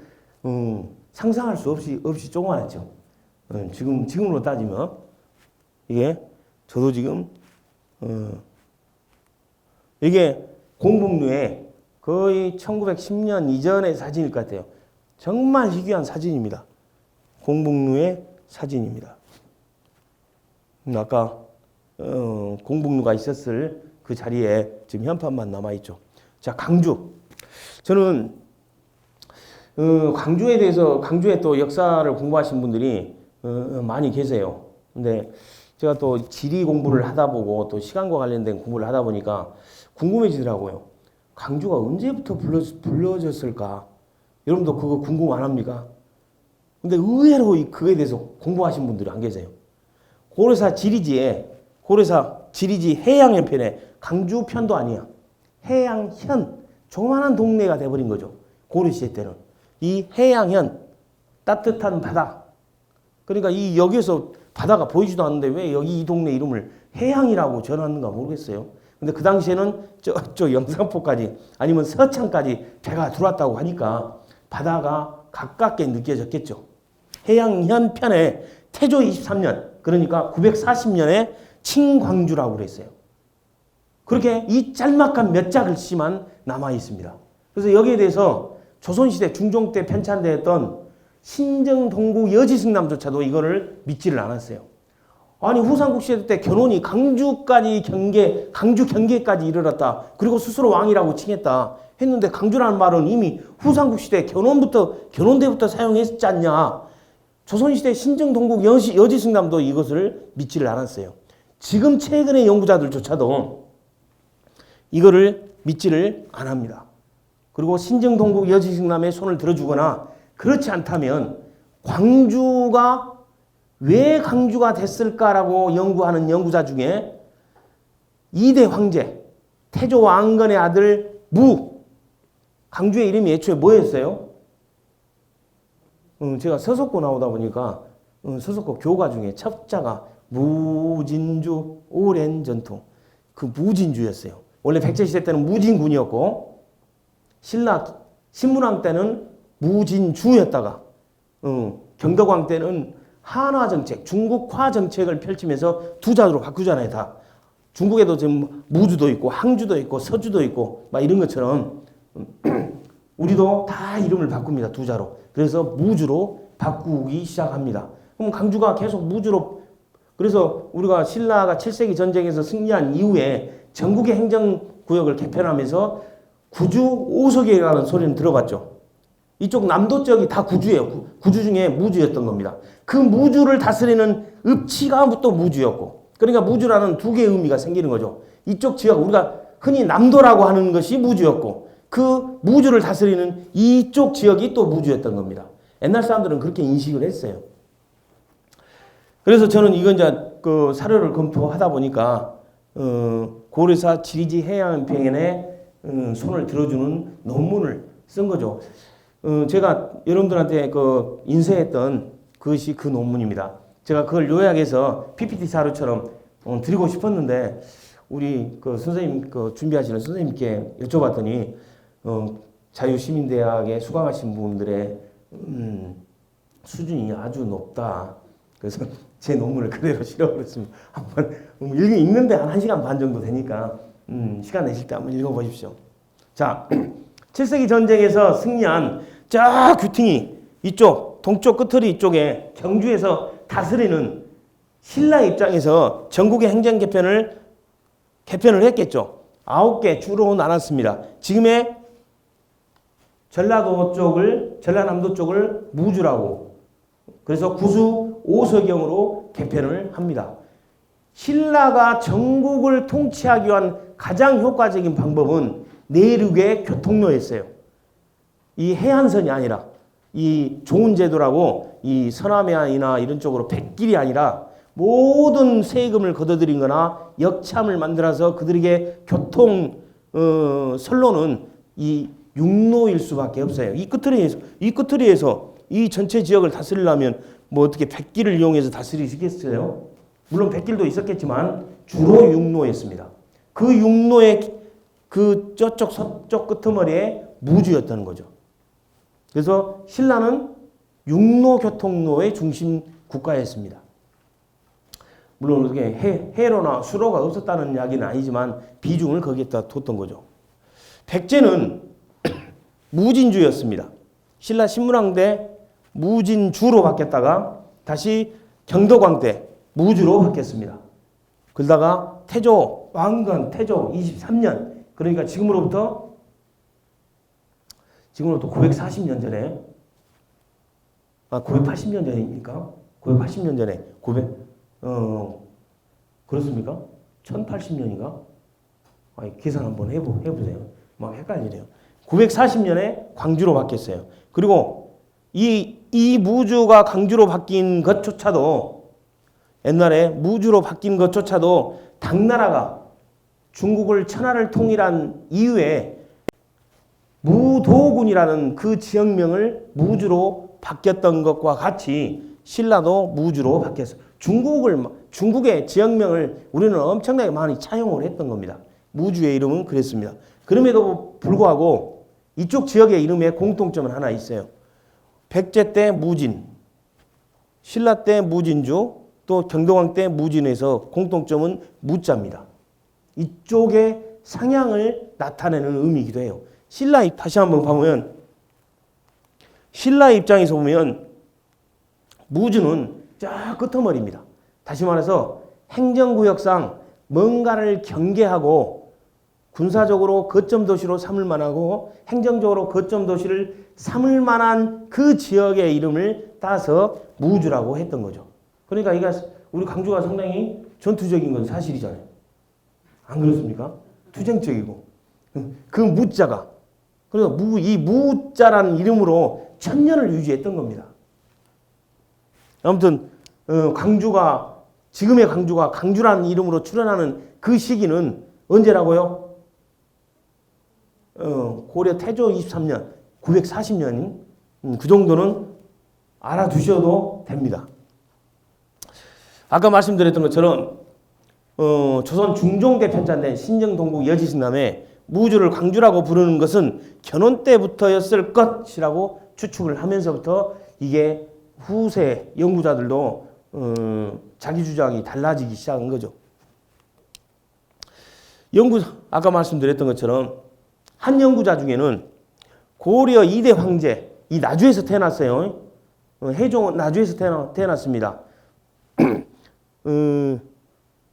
[SPEAKER 1] 상상할 수 없이 조그만했죠. 지금으로 따지면 이게 저도 지금 이게 공북루에 거의 1910년 이전의 사진일 것 같아요. 정말 희귀한 사진입니다. 공북루의 사진입니다. 아까 공북루가 있었을 그 자리에 지금 현판만 남아있죠. 자, 강주. 저는 강주에 대해서 강주의 또 역사를 공부하신 분들이 많이 계세요. 근데 제가 또 지리 공부를 하다 보고 또 시간과 관련된 공부를 하다 보니까 궁금해지더라고요. 강주가 언제부터 불려졌을까? 여러분도 그거 궁금 안 합니까? 근데 의외로 그거에 대해서 공부하신 분들이 안 계세요. 고려사 지리지 해양연편에 강주 편도 아니야. 해양현, 조그마한 동네가 돼버린 거죠. 고려시대 때는. 이 해양현, 따뜻한 바다. 그러니까 이 여기에서 바다가 보이지도 않는데 왜 여기 이 동네 이름을 해양이라고 전하는가 모르겠어요. 근데 그 당시에는 저쪽 영산포까지 아니면 서창까지 배가 들어왔다고 하니까 바다가 가깝게 느껴졌겠죠. 해양현 편에 태조 23년, 그러니까 940년에 칭광주라고 그랬어요. 그렇게 이 짤막한 몇 자글씨만 남아 있습니다. 그래서 여기에 대해서 조선시대 중종 때 편찬되었던 신정동국 여지승남조차도 이거를 믿지를 않았어요. 아니 후삼국 시대 때 견훤이 강주 경계까지 이르렀다. 그리고 스스로 왕이라고 칭했다. 했는데 강주라는 말은 이미 후삼국 시대 견훤대부터 사용했지 않냐. 조선시대 신정동국 여지승남도 이것을 믿지를 않았어요. 지금 최근의 연구자들조차도 이거를 믿지를 않습니다. 그리고 신정동국 여지승남의 손을 들어주거나 그렇지 않다면 광주가 왜 강주가 됐을까라고 연구하는 연구자 중에 2대 황제 태조 왕건의 아들 강주의 이름이 애초에 뭐였어요? 제가 서석고 나오다 보니까 서석고 교과 중에 첫 자가 무진주 오랜 전통, 그 무진주였어요. 원래 백제시대 때는 무진군이었고 신라 신문왕 때는 무진주였다가 경덕왕 때는 한화정책, 중국화 정책을 펼치면서 두 자로 바꾸잖아요. 다 중국에도 지금 무주도 있고 항주도 있고 서주도 있고 막 이런 것처럼 우리도 다 이름을 바꿉니다. 두 자로. 그래서 무주로 바꾸기 시작합니다. 그럼 강주가 계속 무주로, 그래서 우리가 신라가 7세기 전쟁에서 승리한 이후에 전국의 행정구역을 개편하면서 구주 오석이라는 소리는 들어봤죠. 이쪽 남도 쪽이 다 구주예요. 구주 중에 무주였던 겁니다. 그 무주를 다스리는 읍치가 또 무주였고, 그러니까 무주라는 두 개의 의미가 생기는 거죠. 이쪽 지역, 우리가 흔히 남도라고 하는 것이 무주였고, 그 무주를 다스리는 이쪽 지역이 또 무주였던 겁니다. 옛날 사람들은 그렇게 인식을 했어요. 그래서 저는 이건 이제 그 사료를 검토하다 보니까 고려사 지리지 해양편에 손을 들어주는 논문을 쓴 거죠. 제가 여러분들한테 그 인쇄했던 그것이 그 논문입니다. 제가 그걸 요약해서 PPT 자료처럼 드리고 싶었는데 우리 그 선생님 그 준비하시는 선생님께 여쭤봤더니 자유시민대학에 수강하신 분들의 수준이 아주 높다. 그래서 제 논문을 그대로 실어버렸습니다. 한번 읽는데 한 1시간 반 정도 되니까 시간 내실 때 한번 읽어보십시오. 자, 7세기 전쟁에서 승리한 저 귀퉁이 이쪽 동쪽 끝허리 이쪽에 경주에서 다스리는 신라 입장에서 전국의 행정 개편을 했겠죠. 9개 주로 나눴습니다. 지금의 전라남도 쪽을 무주라고, 그래서 구수 오서경으로 개편을 합니다. 신라가 전국을 통치하기 위한 가장 효과적인 방법은 내륙의 교통로였어요. 이 해안선이 아니라 이 좋은 제도라고 이 서남해안이나 이런 쪽으로 백길이 아니라 모든 세금을 걷어들인 거나 역참을 만들어서 그들에게 교통 선로는 이 육로일 수밖에 없어요. 이 끝트리에서 이 전체 지역을 다스리려면 뭐 어떻게 백길을 이용해서 다스리시겠어요? 물론 백길도 있었겠지만 주로 육로였습니다. 그 육로의 그 저쪽 서쪽 끄트머리에 무주였다는 거죠. 그래서 신라는 육로 교통로의 중심 국가였습니다. 물론 그게 해로나 수로가 없었다는 이야기는 아니지만 비중을 거기에다 뒀던 거죠. 백제는 무진주였습니다. 신라 신문왕 때 무진주로 바뀌었다가 다시 경덕왕 때 무주로 바뀌었습니다. 그러다가 태조 왕건 태조 23년, 그러니까 지금으로부터 940년 전에 980년 전이니까 980년 전에 그렇습니까? 1080년인가? 계산 한번 해보세요. 막 헷갈리네요. 940년에 광주로 바뀌었어요. 그리고 이 무주가 광주로 바뀐 것조차도, 옛날에 무주로 바뀐 것조차도 당나라가 중국을 천하를 통일한 이후에 무도군이라는 그 지역명을 무주로 바뀌었던 것과 같이 신라도 무주로 바뀌었어요. 중국의 지역명을 우리는 엄청나게 많이 차용을 했던 겁니다. 무주의 이름은 그랬습니다. 그럼에도 불구하고 이쪽 지역의 이름에 공통점은 하나 있어요. 백제 때 무진, 신라 때 무진주, 또 경동왕 때 무진에서 공통점은 무자입니다. 이쪽의 상향을 나타내는 의미이기도 해요. 신라 다시 한번 보면 신라의 입장에서 보면 무주는 저 끄트머리입니다. 다시 말해서 행정구역상 뭔가를 경계하고 군사적으로 거점 도시로 삼을 만하고 행정적으로 거점 도시를 삼을 만한 그 지역의 이름을 따서 무주라고 했던 거죠. 그러니까 이게 우리 광주가 상당히 전투적인 건 사실이잖아요. 안 그렇습니까? 투쟁적이고 그 무자가 그래서 이 무자라는 이름으로 천년을 유지했던 겁니다. 아무튼 광주가 지금의 광주가 강주라는 이름으로 출현하는 그 시기는 언제라고요? 고려 태조 23년 940년 그 정도는 알아두셔도 됩니다. 아까 말씀드렸던 것처럼 조선 중종대 편찬된 신정동국 여지승남에 무주를 광주라고 부르는 것은 견원 때부터였을 것이라고 추측을 하면서부터 이게 후세 연구자들도 자기 주장이 달라지기 시작한 거죠. 아까 말씀드렸던 것처럼 한 연구자 중에는 고려 2대 황제, 이 나주에서 태어났어요. 해종은 나주에서 태어났습니다.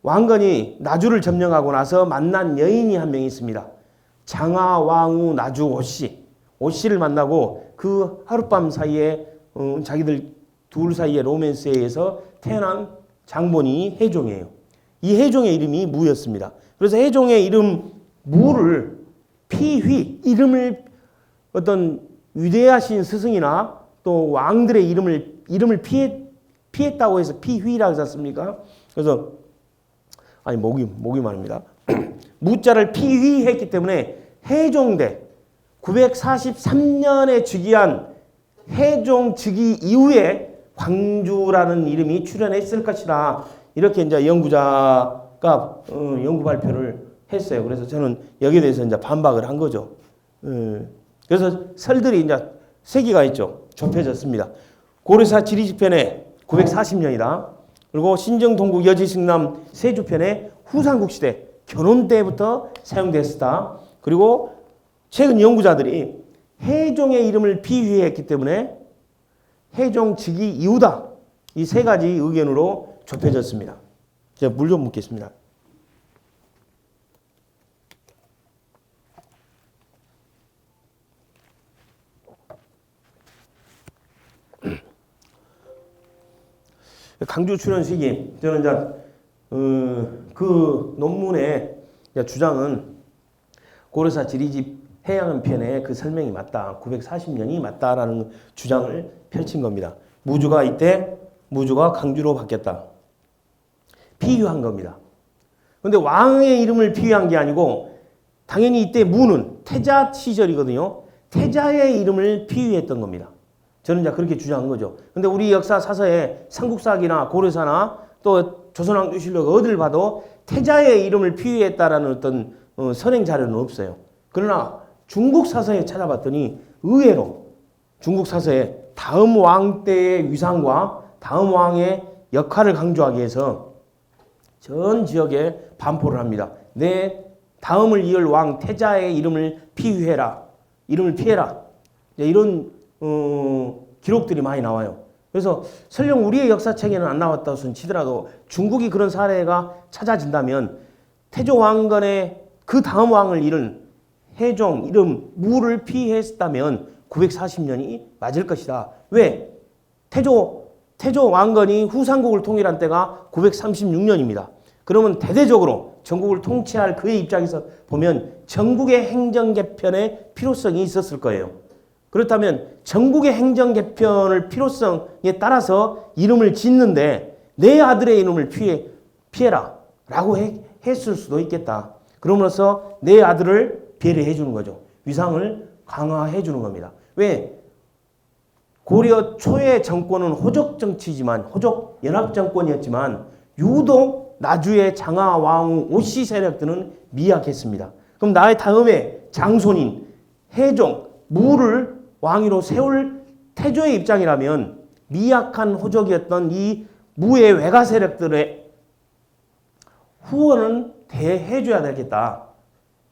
[SPEAKER 1] 왕건이 나주를 점령하고 나서 만난 여인이 한 명 있습니다. 장하왕후 나주 오씨. 오씨를 만나고 그 하룻밤 사이에 자기들 둘 사이의 로맨스에 의해서 태어난 장본이 해종이에요. 이 해종의 이름이 무였습니다. 그래서 해종의 이름 무를 피휘, 이름을 어떤 위대하신 스승이나 또 왕들의 이름을 피했다고 해서 피휘라고 했습니까? 그래서 아니 목이 말입니다. 무자를 피휘했기 때문에 해종대 943년에 즉위한 해종 즉위 이후에 광주라는 이름이 출현했을 것이다. 이렇게 이제 연구자가 연구 발표를 했어요. 그래서 저는 여기에 대해서 이제 반박을 한 거죠. 그래서 설들이 이제 세 개가 있죠. 좁혀졌습니다. 고려사 지리지편에 940년이다. 그리고 신정동국 여지승남 세주편에 후삼국 시대 견원 때부터 사용됐었다. 그리고 최근 연구자들이 해종의 이름을 피휘했기 때문에 해종 즉위 이후다. 이 세 가지 의견으로 좁혀졌습니다. 제가 물 좀 묻겠습니다. 강주 출현 시기 저는 이제 그 논문의 주장은 고려사 지리집 해양은 편의 그 설명이 맞다. 940년이 맞다라는 주장을 펼친 겁니다. 무주가 이때 무주가 강주로 바뀌었다. 피유한 겁니다. 그런데 왕의 이름을 피유한 게 아니고 당연히 이때 무는 태자 시절이거든요. 태자의 이름을 피유했던 겁니다. 저는 이제 그렇게 주장한 거죠. 근데 우리 역사 사서에 삼국사기나 고려사나 또 조선왕조실록 어딜 봐도 태자의 이름을 피유했다라는 어떤 선행 자료는 없어요. 그러나 중국 사서에 찾아봤더니 의외로 중국 사서에 다음 왕 때의 위상과 다음 왕의 역할을 강조하기 위해서 전 지역에 반포를 합니다. 내 다음을 이을 왕 태자의 이름을 피유해라. 이름을 피해라. 이런 기록들이 많이 나와요. 그래서 설령 우리의 역사책에는 안 나왔다 치더라도 중국이 그런 사례가 찾아진다면 태조 왕건의 그 다음 왕을 이룬 해종 이름 무를 피했다면 940년이 맞을 것이다. 왜? 태조 왕건이 후삼국을 통일한 때가 936년입니다. 그러면 대대적으로 전국을 통치할 그의 입장에서 보면 전국의 행정 개편의 필요성이 있었을 거예요. 그렇다면 전국의 행정 개편을 필요성에 따라서 이름을 짓는데 내 아들의 이름을 피해라 라고 했을 수도 있겠다. 그러므로써 내 아들을 배려해 주는 거죠. 위상을 강화해 주는 겁니다. 왜? 고려 초의 정권은 호족 정치지만, 호족 연합 정권이었지만 유독 나주의 장하, 왕후, 오씨 세력들은 미약했습니다. 그럼 나의 다음에 장손인 해종, 무를 왕위로 세울 태조의 입장이라면 미약한 호족이었던 이 무의 외가 세력들의 후원은 대해줘야 되겠다.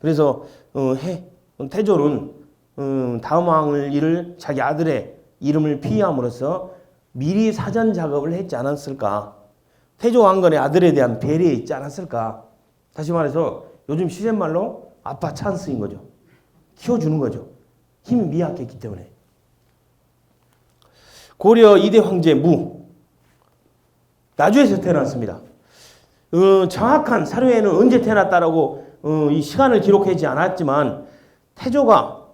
[SPEAKER 1] 그래서 태조는 다음 왕을 이를 자기 아들의 이름을 피함으로써 미리 사전 작업을 했지 않았을까. 태조 왕건의 아들에 대한 배려에 있지 않았을까. 다시 말해서 요즘 시쳇말로 아빠 찬스인 거죠. 키워주는 거죠. 힘이 미약했기 때문에. 고려 2대 황제 무, 나주에서 태어났습니다. 정확한 사료에는 언제 태어났다라고 이 시간을 기록하지 않았지만 태조가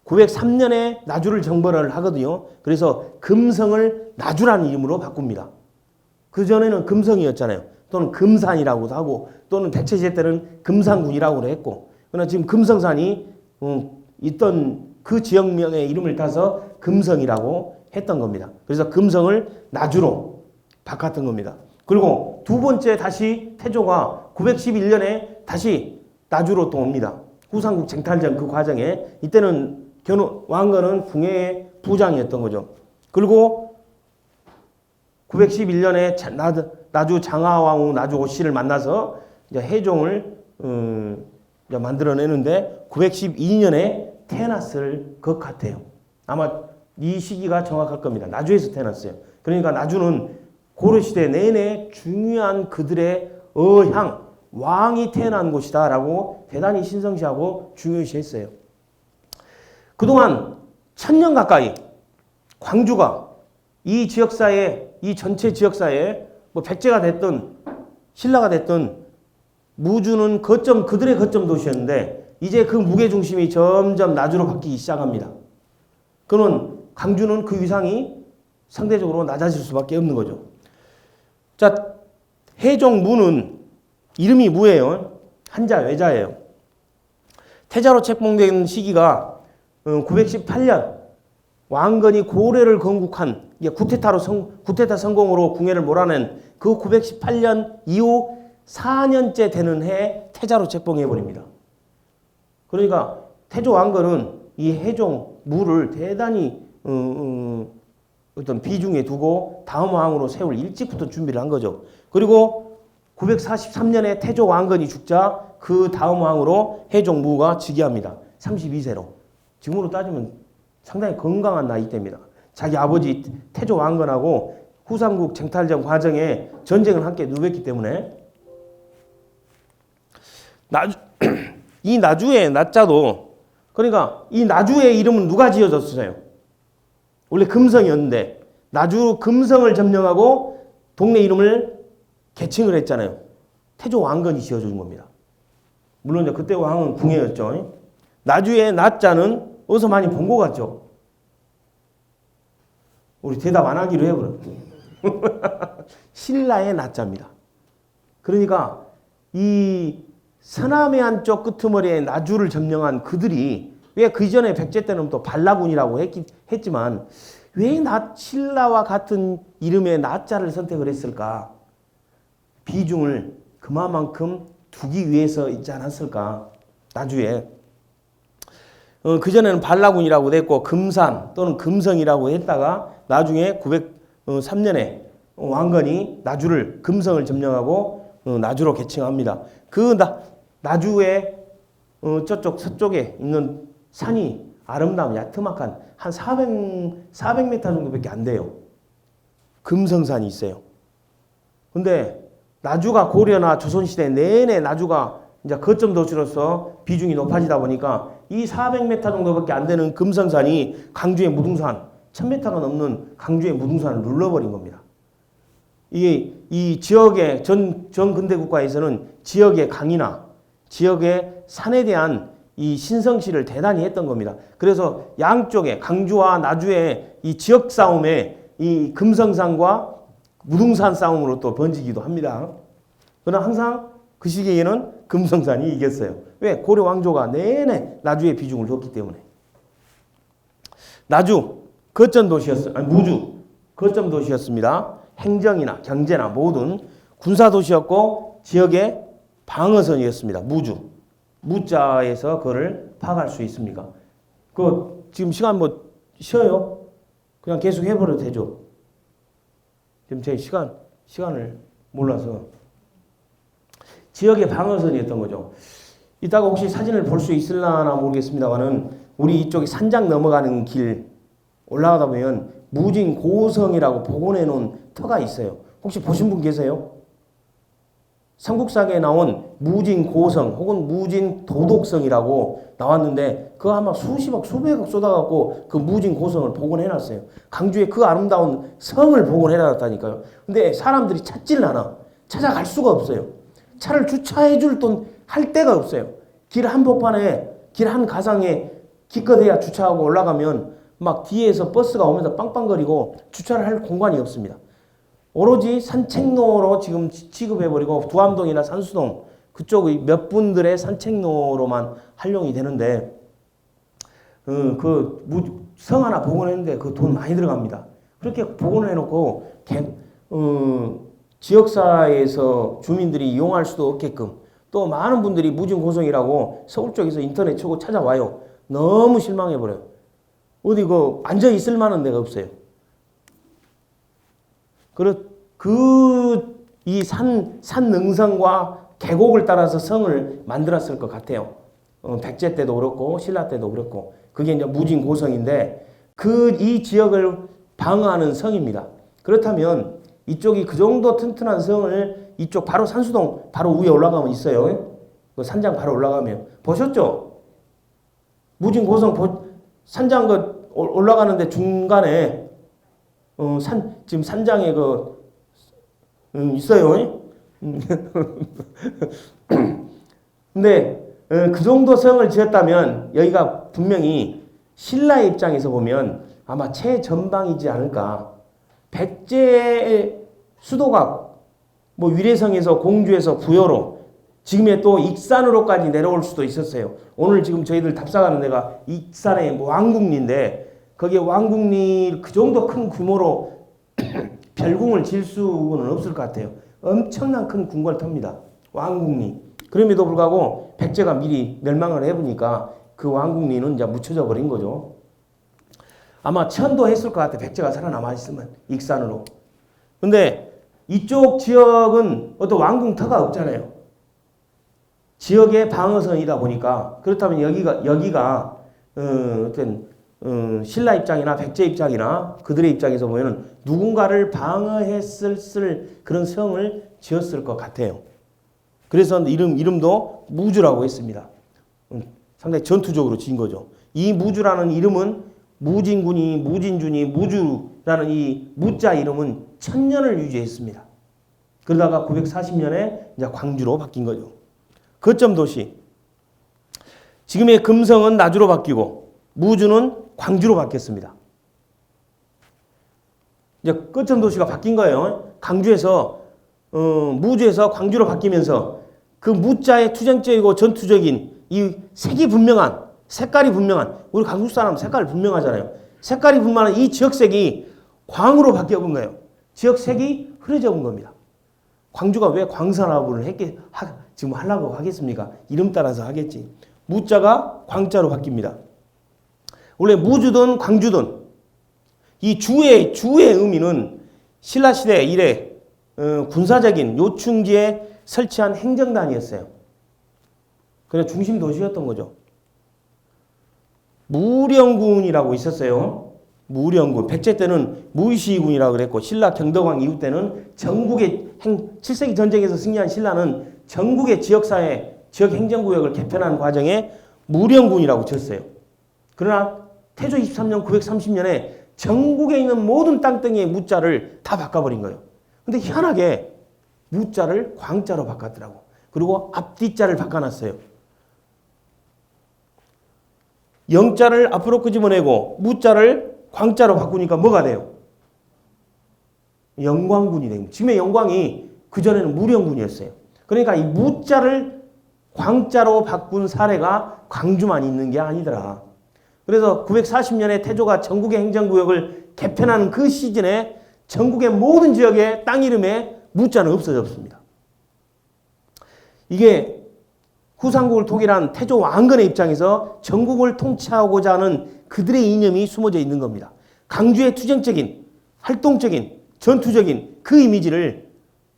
[SPEAKER 1] 903년에 나주를 정벌을 하거든요. 그래서 금성을 나주라는 이름으로 바꿉니다. 그전에는 금성이었잖아요. 또는 금산이라고도 하고 또는 백제시대 때는 금산군이라고 했고, 그러나 지금 금성산이 있던 그 지역명의 이름을 따서 금성이라고 했던 겁니다. 그래서 금성을 나주로 바꿨던 겁니다. 그리고 두 번째 다시 태조가 911년에 다시 나주로 또 옵니다. 후삼국 쟁탈전 그 과정에 이때는 왕건은 궁예의 부장이었던 거죠. 그리고 911년에 나주 장하왕후 나주 오씨를 만나서 이제 해종을 이제 만들어내는데 912년에 태어났을 것 같아요. 아마 이 시기가 정확할 겁니다. 나주에서 태어났어요. 그러니까 나주는 고려시대 내내 중요한 그들의 어향, 왕이 태어난 곳이다라고 대단히 신성시하고 중요시했어요. 그동안 1000년 가까이 광주가 이 지역사회, 이 전체 지역사회에 뭐 백제가 됐든 신라가 됐든 무주는 그들의 거점 도시였는데 이제 그 무게중심이 점점 나주로 바뀌기 시작합니다. 그러면 광주는 그 위상이 상대적으로 낮아질 수밖에 없는 거죠. 자, 해종 무는 이름이 무예요. 한자 외자예요. 태자로 책봉된 시기가 918년 왕건이 고려를 건국한 쿠데타 성공으로 궁예를 몰아낸 그 918년 이후 4년째 되는 해에 태자로 책봉해버립니다. 그러니까 태조 왕건은 이 해종 무를 대단히 어떤 비중에 두고 다음 왕으로 세울 일찍부터 준비를 한 거죠. 그리고 943년에 태조 왕건이 죽자 그 다음 왕으로 해종 무가 즉위합니다. 32세로. 지금으로 따지면 상당히 건강한 나이대입니다. 자기 아버지 태조 왕건하고 후삼국 쟁탈전 과정에 전쟁을 함께 누볐기 때문에 이 나주의 나자도, 그러니까 이 나주의 이름은 누가 지어줬어요? 원래 금성이었는데 나주 금성을 점령하고 동네 이름을 개칭을 했잖아요. 태조 왕건이 지어준 겁니다. 물론 이제 그때 왕은 궁예였죠. 나주의 나자는 어디서 많이 본 것 같죠? 우리 대답 안 하기로 해버려. 신라의 나자입니다. 그러니까 이 서남해 한쪽 끄트머리에 나주를 점령한 그들이 왜 그 전에 백제 때는 또 발라군이라고 했지만 왜 신라와 같은 이름의 나자를 선택을 했을까? 비중을 그만큼 두기 위해서 있지 않았을까? 나주에. 그전에는 발라군이라고 했고 금산 또는 금성이라고 했다가 나중에 903년에 왕건이 나주를 금성을 점령하고 나주로 개칭합니다. 그 나주의 저쪽 서쪽에 있는 산이 아름다운 야트막한 한 400m 정도밖에 안 돼요. 금성산이 있어요. 근데 나주가 고려나 조선시대 내내 나주가 이제 거점 도시로서 비중이 높아지다 보니까 이 400m 정도밖에 안 되는 금성산이 강주의 무등산, 1000m가 넘는 강주의 무등산을 눌러버린 겁니다. 이게 이 지역의 전 근대 국가에서는 지역의 강이나 지역의 산에 대한 이 신성시를 대단히 했던 겁니다. 그래서 양쪽에 강주와 나주의 이 지역 싸움에 이 금성산과 무등산 싸움으로 또 번지기도 합니다. 그러나 항상 그 시기에는 금성산이 이겼어요. 왜? 고려 왕조가 내내 나주에 비중을 뒀기 때문에. 나주 거점 도시였어요. 아니, 무주 거점 도시였습니다. 행정이나 경제나 모든 군사 도시였고 지역의 방어선이었습니다. 무주. 무자에서 그거를 파악할 수 있습니까? 그 지금 시간 뭐 쉬어요? 그냥 계속 해버려도 되죠. 지금 제 시간을 몰라서 지역의 방어선이었던 거죠. 이따가 혹시 사진을 볼 수 있을라나 모르겠습니다만은 우리 이쪽에 산장 넘어가는 길 올라가다 보면 무진 고성이라고 복원해 놓은 터가 있어요. 혹시 보신 분 계세요? 삼국사기에 나온 무진 고성 혹은 무진 도독성이라고 나왔는데 그거 아마 수십억 수백억 쏟아갖고 그 무진 고성을 복원해 놨어요. 강주에 그 아름다운 성을 복원해 놨다니까요. 근데 사람들이 찾질 않아. 찾아갈 수가 없어요. 차를 주차해 줄 돈 할 데가 없어요. 길 한복판에 길 한 가상에 기껏해야 주차하고 올라가면 막 뒤에서 버스가 오면서 빵빵거리고 주차를 할 공간이 없습니다. 오로지 산책로로 지금 취급해버리고 두암동이나 산수동 그쪽의 몇 분들의 산책로로만 활용이 되는데 그 성 하나 복원했는데 그 돈 많이 들어갑니다. 그렇게 복원을 해놓고 지역사회에서 주민들이 이용할 수도 없게끔 또 많은 분들이 무진고성이라고 서울 쪽에서 인터넷 치고 찾아와요. 너무 실망해버려요. 어디 앉아 있을 만한 데가 없어요. 이 산 능선과 계곡을 따라서 성을 만들었을 것 같아요. 백제 때도 그렇고 신라 때도 그렇고 그게 이제 무진고성인데 이 지역을 방어하는 성입니다. 그렇다면 이쪽이 그 정도 튼튼한 성을 이쪽 바로 산수동 바로 위에 올라가면 있어요. 그 산장 바로 올라가면 보셨죠? 무진고성 산장 올라가는데 중간에 지금 산장에 있어요. 근데 그 정도 성을 지었다면 여기가 분명히 신라의 입장에서 보면 아마 최전방이지 않을까. 백제의 수도가 위례성에서 공주에서 부여로 지금의 또 익산으로까지 내려올 수도 있었어요. 오늘 지금 저희들 답사가는 데가 익산의 왕궁리인데 거기에 왕궁리 그 정도 큰 규모로 별궁을 지을 수는 없을 것 같아요. 엄청난 큰 궁궐터입니다. 왕궁리. 그럼에도 불구하고 백제가 미리 멸망을 해보니까 그 왕궁리는 이제 묻혀져 버린 거죠. 아마 천도했을 것 같아. 백제가 살아남아 있으면 익산으로. 근데 이쪽 지역은 어떤 왕궁터가 없잖아요. 지역의 방어선이다 보니까 그렇다면 여기가 어떤 신라 입장이나 백제 입장이나 그들의 입장에서 보면은 누군가를 방어했을 그런 성을 지었을 것 같아요. 그래서 이름도 무주라고 했습니다. 상당히 전투적으로 지은 거죠. 이 무주라는 이름은 무진군이, 무진준이, 무주라는 이 무자 이름은 1000년을 유지했습니다. 그러다가 940년에 이제 광주로 바뀐 거죠. 거점 도시. 지금의 금성은 나주로 바뀌고 무주는 광주로 바뀌었습니다. 이제 거점 도시가 바뀐 거예요. 강주에서 무주에서 광주로 바뀌면서 그 무자의 투쟁적이고 전투적인 이 색이 분명한 색깔이 분명한 우리 강북 사람 색깔 분명하잖아요. 색깔이 분명한 이 지역색이 광으로 바뀌어본 거예요. 지역색이 흐려져 본 겁니다. 광주가 왜 광산화분을 지금 하려고 하겠습니까? 이름 따라서 하겠지. 무자가 광자로 바뀝니다. 원래 무주든 광주든 이 주의 의미는 신라시대 이래 군사적인 요충지에 설치한 행정단이었어요. 그래서 중심 도시였던 거죠. 무령군이라고 있었어요. 무령군. 백제 때는 무의시군이라고 그랬고 신라 경덕왕 이후 때는 전국의 7세기 전쟁에서 승리한 신라는 전국의 지역사회, 지역 행정구역을 개편하는 과정에 무령군이라고 지었어요. 그러나 태조 23년 930년에 전국에 있는 모든 땅덩이의 무자를 다 바꿔버린 거예요. 근데 희한하게 무자를 광자로 바꿨더라고. 그리고 앞뒤자를 바꿔놨어요. 영자를 앞으로 끄집어내고 무자를 광자로 바꾸니까 뭐가 돼요? 영광군이 됩니다. 지금의 영광이 그전에는 무령군이었어요. 그러니까 이 무자를 광자로 바꾼 사례가 광주만 있는 게 아니더라. 그래서 940년에 태조가 전국의 행정구역을 개편하는 그 시즌에 전국의 모든 지역의 땅 이름에 무자는 없어졌습니다. 이게 후삼국을 통일한 태조 왕건의 입장에서 전국을 통치하고자 하는 그들의 이념이 숨어져 있는 겁니다. 강주의 투쟁적인, 활동적인, 전투적인 그 이미지를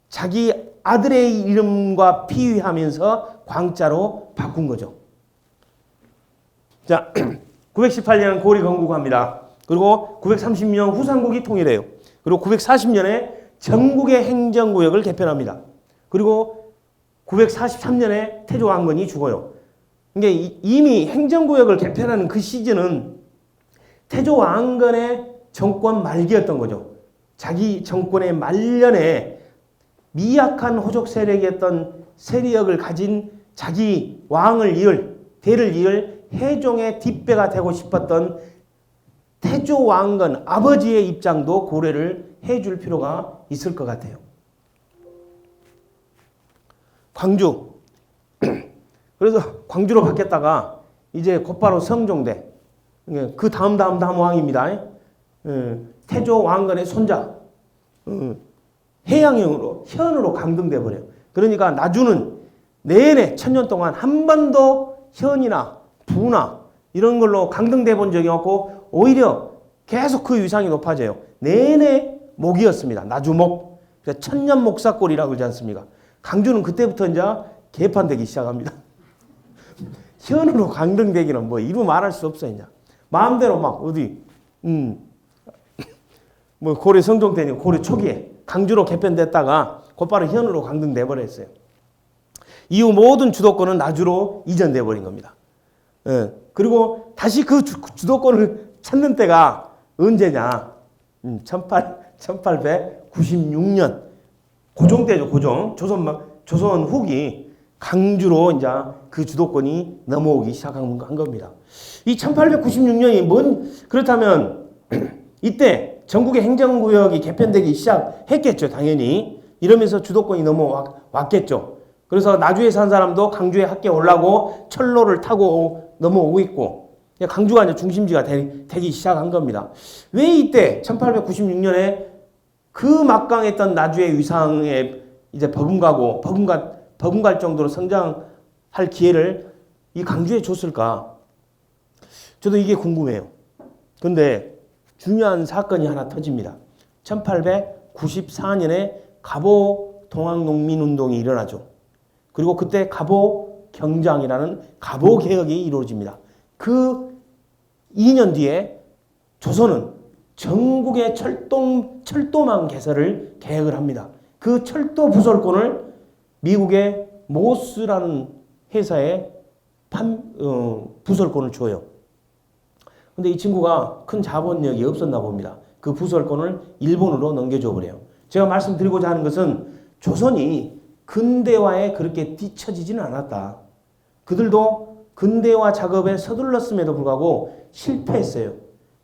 [SPEAKER 1] 자기 아들의 이름과 비유하면서 광자로 바꾼 거죠. 자, 918년 고리 건국합니다. 그리고 930년 후삼국이 통일해요. 그리고 940년에 전국의 행정구역을 개편합니다. 그리고 943년에 태조 왕건이 죽어요. 이게 이미 행정구역을 개편하는 그 시즌은 태조 왕건의 정권 말기였던 거죠. 자기 정권의 말년에 미약한 호족 세력이었던 세력을 가진 자기 왕을 대를 이을 해종의 뒷배가 되고 싶었던 태조 왕건 아버지의 입장도 고려를 해줄 필요가 있을 것 같아요. 광주. 그래서 광주로 바뀌었다가 이제 곧바로 성종대. 그 다음 왕입니다. 태조 왕건의 손자. 현으로 강등돼 버려요. 그러니까 나주는 내내 천년 동안 한 번도 현이나 부나 이런 걸로 강등돼 본 적이 없고 오히려 계속 그 위상이 높아져요. 내내 목이었습니다. 나주목. 천년 목사골이라고 그러지 않습니까? 강주는 그때부터 이제 개판되기 시작합니다. 현으로 강등되기는 뭐 이루 말할 수 없어요. 이제 마음대로 막 어디 뭐 고려 성종대니 고려 초기에 강주로 개편됐다가 곧바로 현으로 강등돼 버렸어요. 이후 모든 주도권은 나주로 이전돼 버린 겁니다. 그리고 다시 그 주도권을 찾는 때가 언제냐? 1896년 고종 때죠. 고종 조선 후기 강주로 이제 그 주도권이 넘어오기 시작한 겁니다. 이 1896년이 그렇다면 이때 전국의 행정구역이 개편되기 시작했겠죠. 당연히. 이러면서 주도권이 넘어왔겠죠. 그래서 나주에 산 사람도 강주에 학교에 올라고 철로를 타고 넘어오고 있고 강주가 이제 중심지가 되기 시작한 겁니다. 왜 이때 1896년에 그 막강했던 나주의 위상에 이제 버금갈 정도로 성장할 기회를 이 강주에 줬을까? 저도 이게 궁금해요. 근데 중요한 사건이 하나 터집니다. 1894년에 갑오 동학농민운동이 일어나죠. 그리고 그때 갑오 경장이라는 갑오 개혁이 이루어집니다. 그 2년 뒤에 조선은 전국의 철도망 개설을 계획을 합니다. 그 철도 부설권을 미국의 모스라는 회사에 부설권을 줘요. 근데 이 친구가 큰 자본력이 없었나 봅니다. 그 부설권을 일본으로 넘겨줘 버려요. 제가 말씀드리고자 하는 것은 조선이 근대화에 그렇게 뒤처지지는 않았다. 그들도 근대화 작업에 서둘렀음에도 불구하고 실패했어요.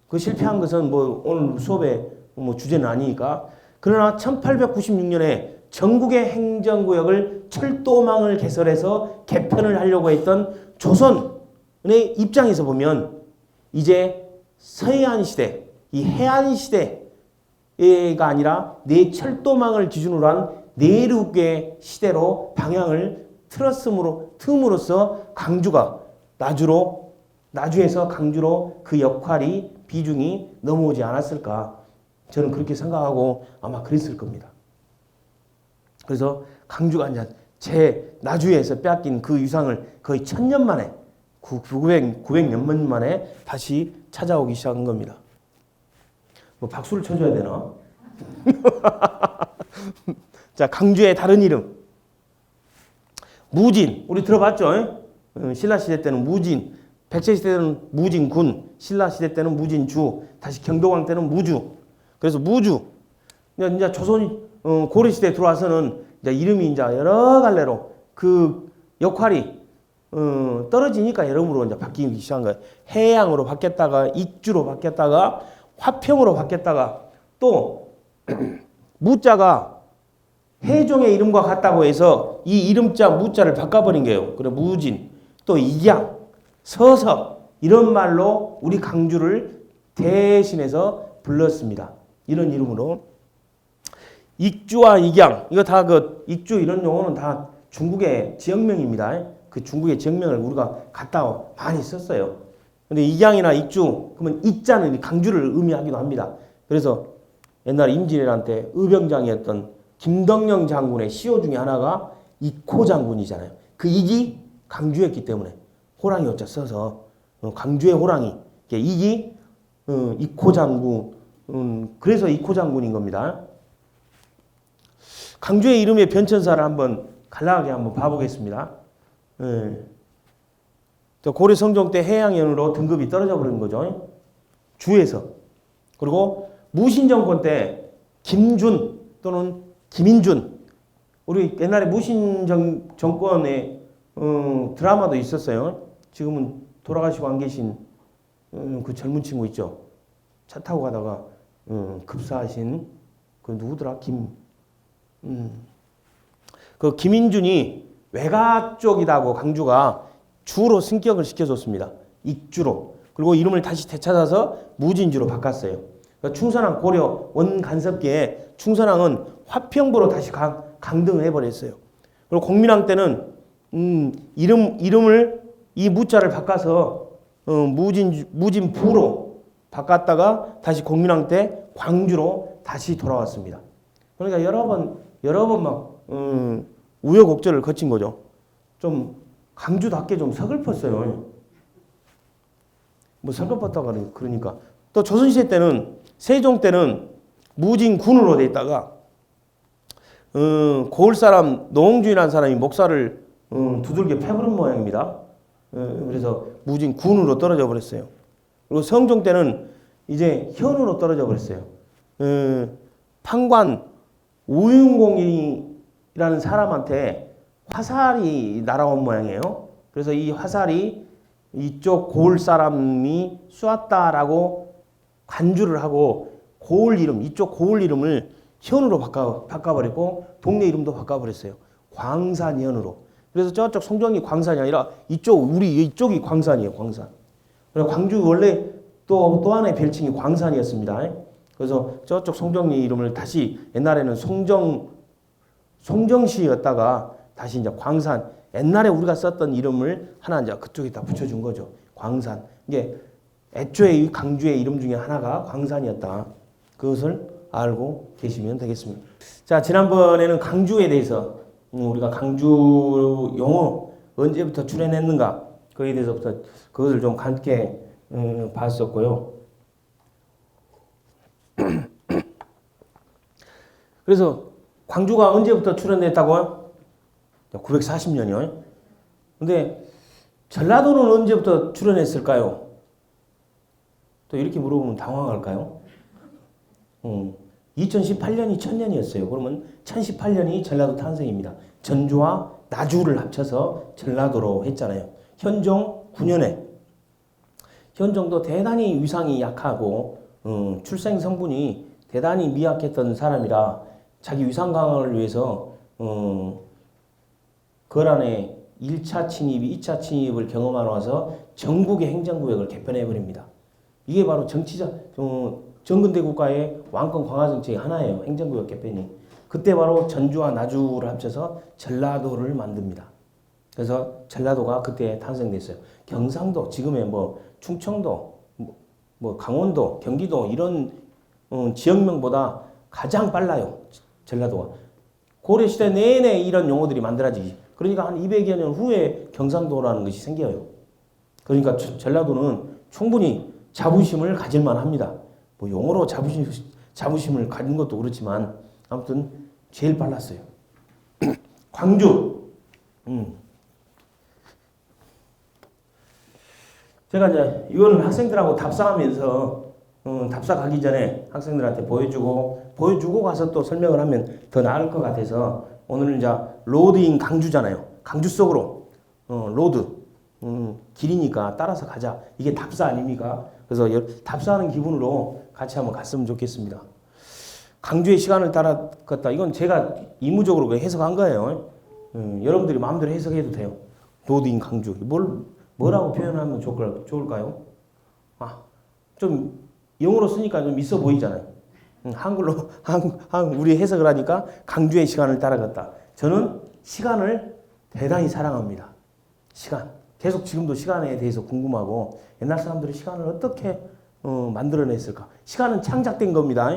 [SPEAKER 1] 그 실패한 것은 뭐 오늘 수업의 뭐 주제는 아니니까. 그러나 1896년에 전국의 행정구역을 철도망을 개설해서 개편을 하려고 했던 조선의 입장에서 보면 이제 서해안 시대, 이 해안 시대가 아니라 철도망을 기준으로 한 내륙의 시대로 방향을 틈으로써 강주가 나주에서 강주로 그 역할이 비중이 넘어오지 않았을까. 저는 그렇게 생각하고 아마 그랬을 겁니다. 그래서 강주가 이제 나주에서 빼앗긴 그 위상을 거의 1000년 만에 900년 만에 다시 찾아오기 시작한 겁니다. 뭐 박수를 쳐줘야 되나? 자, 강주의 다른 이름. 무진. 우리 들어봤죠? 신라시대 때는 무진. 백제시대 때는 무진군. 신라시대 때는 무진주. 다시 경도광 때는 무주. 그래서 무주. 이제 조선이 고려시대에 들어와서는 이제 이름이 이제 여러 갈래로 그 역할이 떨어지니까 여러모로 이제 바뀌기 시작한 거예요. 해양으로 바뀌었다가 익주로 바뀌었다가 화평으로 바뀌었다가 또 무자가 해종의 이름과 같다고 해서 이 이름자 무자를 바꿔버린 거예요. 그래 무진, 또 익양, 서석 이런 말로 우리 강주를 대신해서 불렀습니다. 이런 이름으로 익주와 익양 이거 다 그 익주 이런 용어는 다 중국의 지역명입니다. 그 중국의 지역명을 우리가 갖다 많이 썼어요. 근데 익양이나 익주 그러면 익자는 강주를 의미하기도 합니다. 그래서 옛날 임진왜란 때 의병장이었던 김덕령 장군의 시호 중에 하나가 익호 장군이잖아요. 그 익이 강주였기 때문에 호랑이 어짜 써서 강주의 호랑이 익이 익호 장군 그래서 익호 장군인 겁니다. 강주의 이름의 변천사를 한번 간략하게 한번 봐보겠습니다. 고려 성종 때 해양연으로 등급이 떨어져 버린 거죠. 주에서. 그리고 무신 정권 때 김준 또는 김인준 우리 옛날에 무신 정권에 드라마도 있었어요. 지금은 돌아가시고 안 계신 그 젊은 친구 있죠. 차 타고 가다가 급사하신 그 누구더라? 그 김인준이 외가 쪽이다고 강주가 주로 승격을 시켜줬습니다. 익주로. 그리고 이름을 다시 되찾아서 무진주로 바꿨어요. 그러니까 충선왕 고려 원간섭기에 충선왕은 화평부로 다시 강등을 해버렸어요. 그리고 공민왕 때는 이름을 이 무자를 바꿔서 무진부로 바꿨다가 다시 공민왕 때 광주로 다시 돌아왔습니다. 그러니까 여러 번 막 우여곡절을 거친 거죠. 좀 강주답게 좀 서글펐어요. 뭐 서글펐다고 그러니까 또 조선시대 때는 세종 때는 무진군으로 돼 있다가 고을 사람 노홍준이라는 사람이 목사를 두들겨 패버린 모양입니다. 그래서 무진군으로 떨어져 버렸어요. 그리고 성종 때는 이제 현으로 떨어져 버렸어요. 판관 우윤공이라는 사람한테 화살이 날아온 모양이에요. 그래서 이 화살이 이쪽 고을 사람이 쏘았다라고 간주를 하고 고을 이름, 이쪽 고을 이름을 현으로 바꿔버리고 동네 이름도 바꿔버렸어요. 광산현으로. 그래서 저쪽 송정이 광산이 아니라 우리 이쪽이 광산이에요. 광산. 그래서 광주 원래 또 하나의 별칭이 광산이었습니다. 그래서 저쪽 송정리 이름을 다시 옛날에는 송정시였다가 다시 이제 광산 옛날에 우리가 썼던 이름을 하나 이제 그쪽에다 붙여준 거죠. 광산. 이게 애초에 이 강주의 이름 중에 하나가 광산이었다. 그것을 알고 계시면 되겠습니다. 자, 지난번에는 강주에 대해서 우리가 강주 용어 언제부터 출현했는가 그에 대해서부터 그것을 좀 함께 봤었고요. 그래서 광주가 언제부터 출현했다고요? 940년이요. 근데 전라도는 언제부터 출현했을까요? 또 이렇게 물어보면 당황할까요? 2018년이 1000년이었어요. 그러면 1018년이 전라도 탄생입니다. 전주와 나주를 합쳐서 전라도로 했잖아요. 현종 9년에 현종도 대단히 위상이 약하고 출생 성분이 대단히 미약했던 사람이라 자기 위상 강화를 위해서 거란의 1차 침입, 2차 침입을 경험하러 와서 전국의 행정구역을 개편해버립니다. 이게 바로 정근대 국가의 왕권 강화 정책의 하나예요. 행정구역 개편이. 그때 바로 전주와 나주를 합쳐서 전라도를 만듭니다. 그래서 전라도가 그때 탄생됐어요. 경상도, 지금의 충청도, 강원도, 경기도 이런 지역명보다 가장 빨라요. 전라도가. 고려시대 내내 이런 용어들이 만들어지기. 그러니까 한 200여 년 후에 경상도라는 것이 생겨요. 그러니까 전라도는 충분히 자부심을 가질만 합니다. 용어로 자부심을 가진 것도 그렇지만 아무튼 제일 빨랐어요. 광주. 제가 이제 이거는 학생들하고 답사하면서 답사 가기 전에 학생들한테 보여주고 가서 또 설명을 하면 더 나을 것 같아서 오늘은 이제 로드인 강주잖아요. 강주 속으로 로드 길이니까 따라서 가자. 이게 답사 아닙니까? 그래서 답사하는 기분으로 같이 한번 갔으면 좋겠습니다. 강주의 시간을 따라갔다. 이건 제가 이무적으로 해석한 거예요. 여러분들이 마음대로 해석해도 돼요. 노드인 강주. 뭐라고 표현하면 좋을까요? 좀 영어로 쓰니까 좀 있어 보이잖아요. 한글로 우리 해석을 하니까 강주의 시간을 따라갔다. 저는 시간을 대단히 사랑합니다. 시간. 계속 지금도 시간에 대해서 궁금하고 옛날 사람들이 시간을 어떻게 만들어냈을까? 시간은 창작된 겁니다.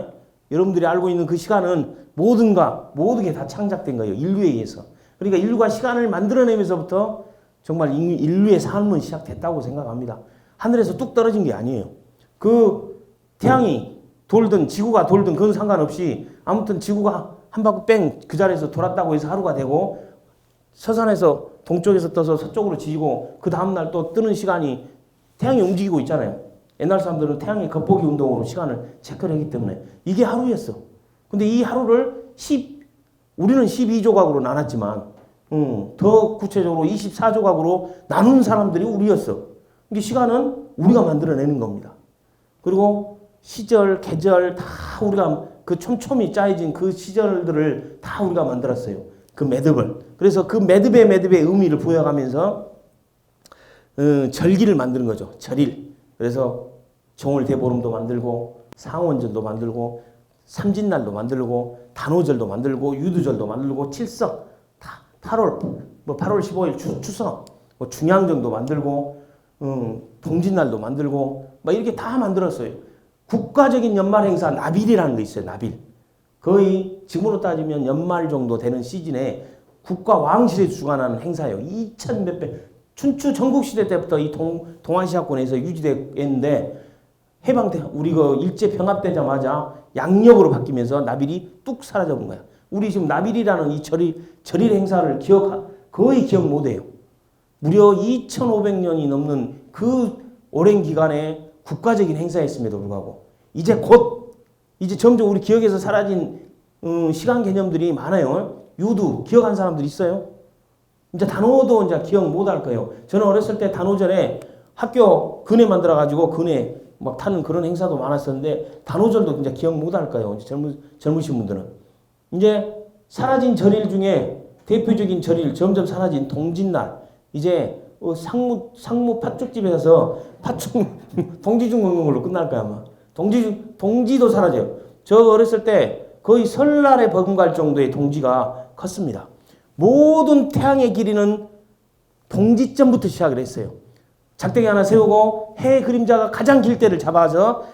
[SPEAKER 1] 여러분들이 알고 있는 그 시간은 모든 게 다 창작된 거예요. 인류에 의해서. 그러니까 인류가 시간을 만들어내면서부터 정말 인류의 삶은 시작됐다고 생각합니다. 하늘에서 뚝 떨어진 게 아니에요. 그 태양이 돌든 지구가 돌든 그건 상관없이 아무튼 지구가 한 바퀴 뺑 그 자리에서 돌았다고 해서 하루가 되고 서산에서 동쪽에서 떠서 서쪽으로 지지고 그 다음날 또 뜨는 시간이 태양이 움직이고 있잖아요. 옛날 사람들은 태양의 겉보기 운동으로 시간을 체크를 했기 때문에 이게 하루였어. 근데 이 하루를 우리는 12조각으로 나눴지만 더 구체적으로 24조각으로 나눈 사람들이 우리였어. 이게 시간은 우리가 만들어내는 겁니다. 그리고 시절, 계절 다 우리가 그 촘촘히 짜여진 그 시절들을 다 우리가 만들었어요. 그 매듭을. 그래서 그 매듭의 의미를 부여가면서 절기를 만드는 거죠. 절일. 그래서 정월대보름도 만들고 상원절도 만들고 삼진날도 만들고 단오절도 만들고 유두절도 만들고 칠석 8월 15일 추석 중양정도 만들고 동짓날도 만들고 막 이렇게 다 만들었어요. 국가적인 연말 행사 나빌이라는 거 있어요. 나빌. 거의 지금으로 따지면 연말 정도 되는 시즌에 국가 왕실에 주관하는 행사예요. 2000 몇백 춘추 전국시대 때부터 이 동아시아권에서 유지됐는데 우리 그 일제 병합되자마자 양력으로 바뀌면서 나빌이 뚝 사라져본 거야. 우리 지금 나빌이라는 이 절일 행사를 거의 기억 못해요. 무려 2500년이 넘는 그 오랜 기간에 국가적인 행사였음에도 불구하고 이제 점점 우리 기억에서 사라진 시간 개념들이 많아요. 유두 기억한 사람들 있어요? 이제 단오도 이제 기억 못 할 거예요. 저는 어렸을 때 단오절에 학교 근회 만들어 가지고 근회 막 타는 그런 행사도 많았었는데 단오절도 이제 기억 못 할 거예요. 이제 젊으신 분들은 이제 사라진 절일 중에 대표적인 절일 점점 사라진 동짓날 이제 상무 팥죽집에 가서 동지죽 먹는 걸로 끝날 거야 아마. 동지도 사라져요. 저 어렸을 때 거의 설날에 버금갈 정도의 동지가 컸습니다. 모든 태양의 길이는 동지점부터 시작을 했어요. 작대기 하나 세우고 해 그림자가 가장 길 때를 잡아서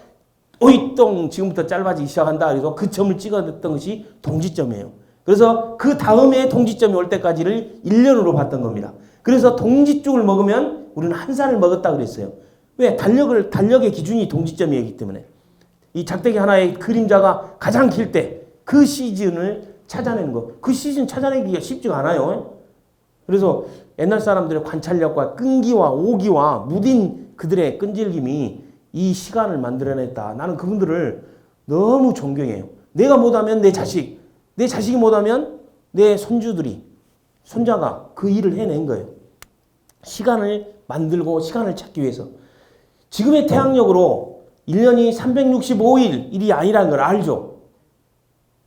[SPEAKER 1] 오이똥 지금부터 짧아지기 시작한다. 그래서 그 점을 찍어냈던 것이 동지점이에요. 그래서 그 다음에 동지점이 올 때까지를 1년으로 봤던 겁니다. 그래서 동지죽을 먹으면 우리는 한 살을 먹었다 그랬어요. 왜? 달력의 기준이 동지점이기 때문에. 이 작대기 하나의 그림자가 가장 길 때 그 시즌을 찾아내는 거. 그 시즌 찾아내기가 쉽지가 않아요. 그래서 옛날 사람들의 관찰력과 끈기와 오기와 무딘 그들의 끈질김이 이 시간을 만들어냈다. 나는 그분들을 너무 존경해요. 내가 못하면 내 자식이 못하면 내 손자가 그 일을 해낸 거예요. 시간을 만들고 시간을 찾기 위해서. 지금의 태양력으로 1년이 365일 일이 아니라는 걸 알죠?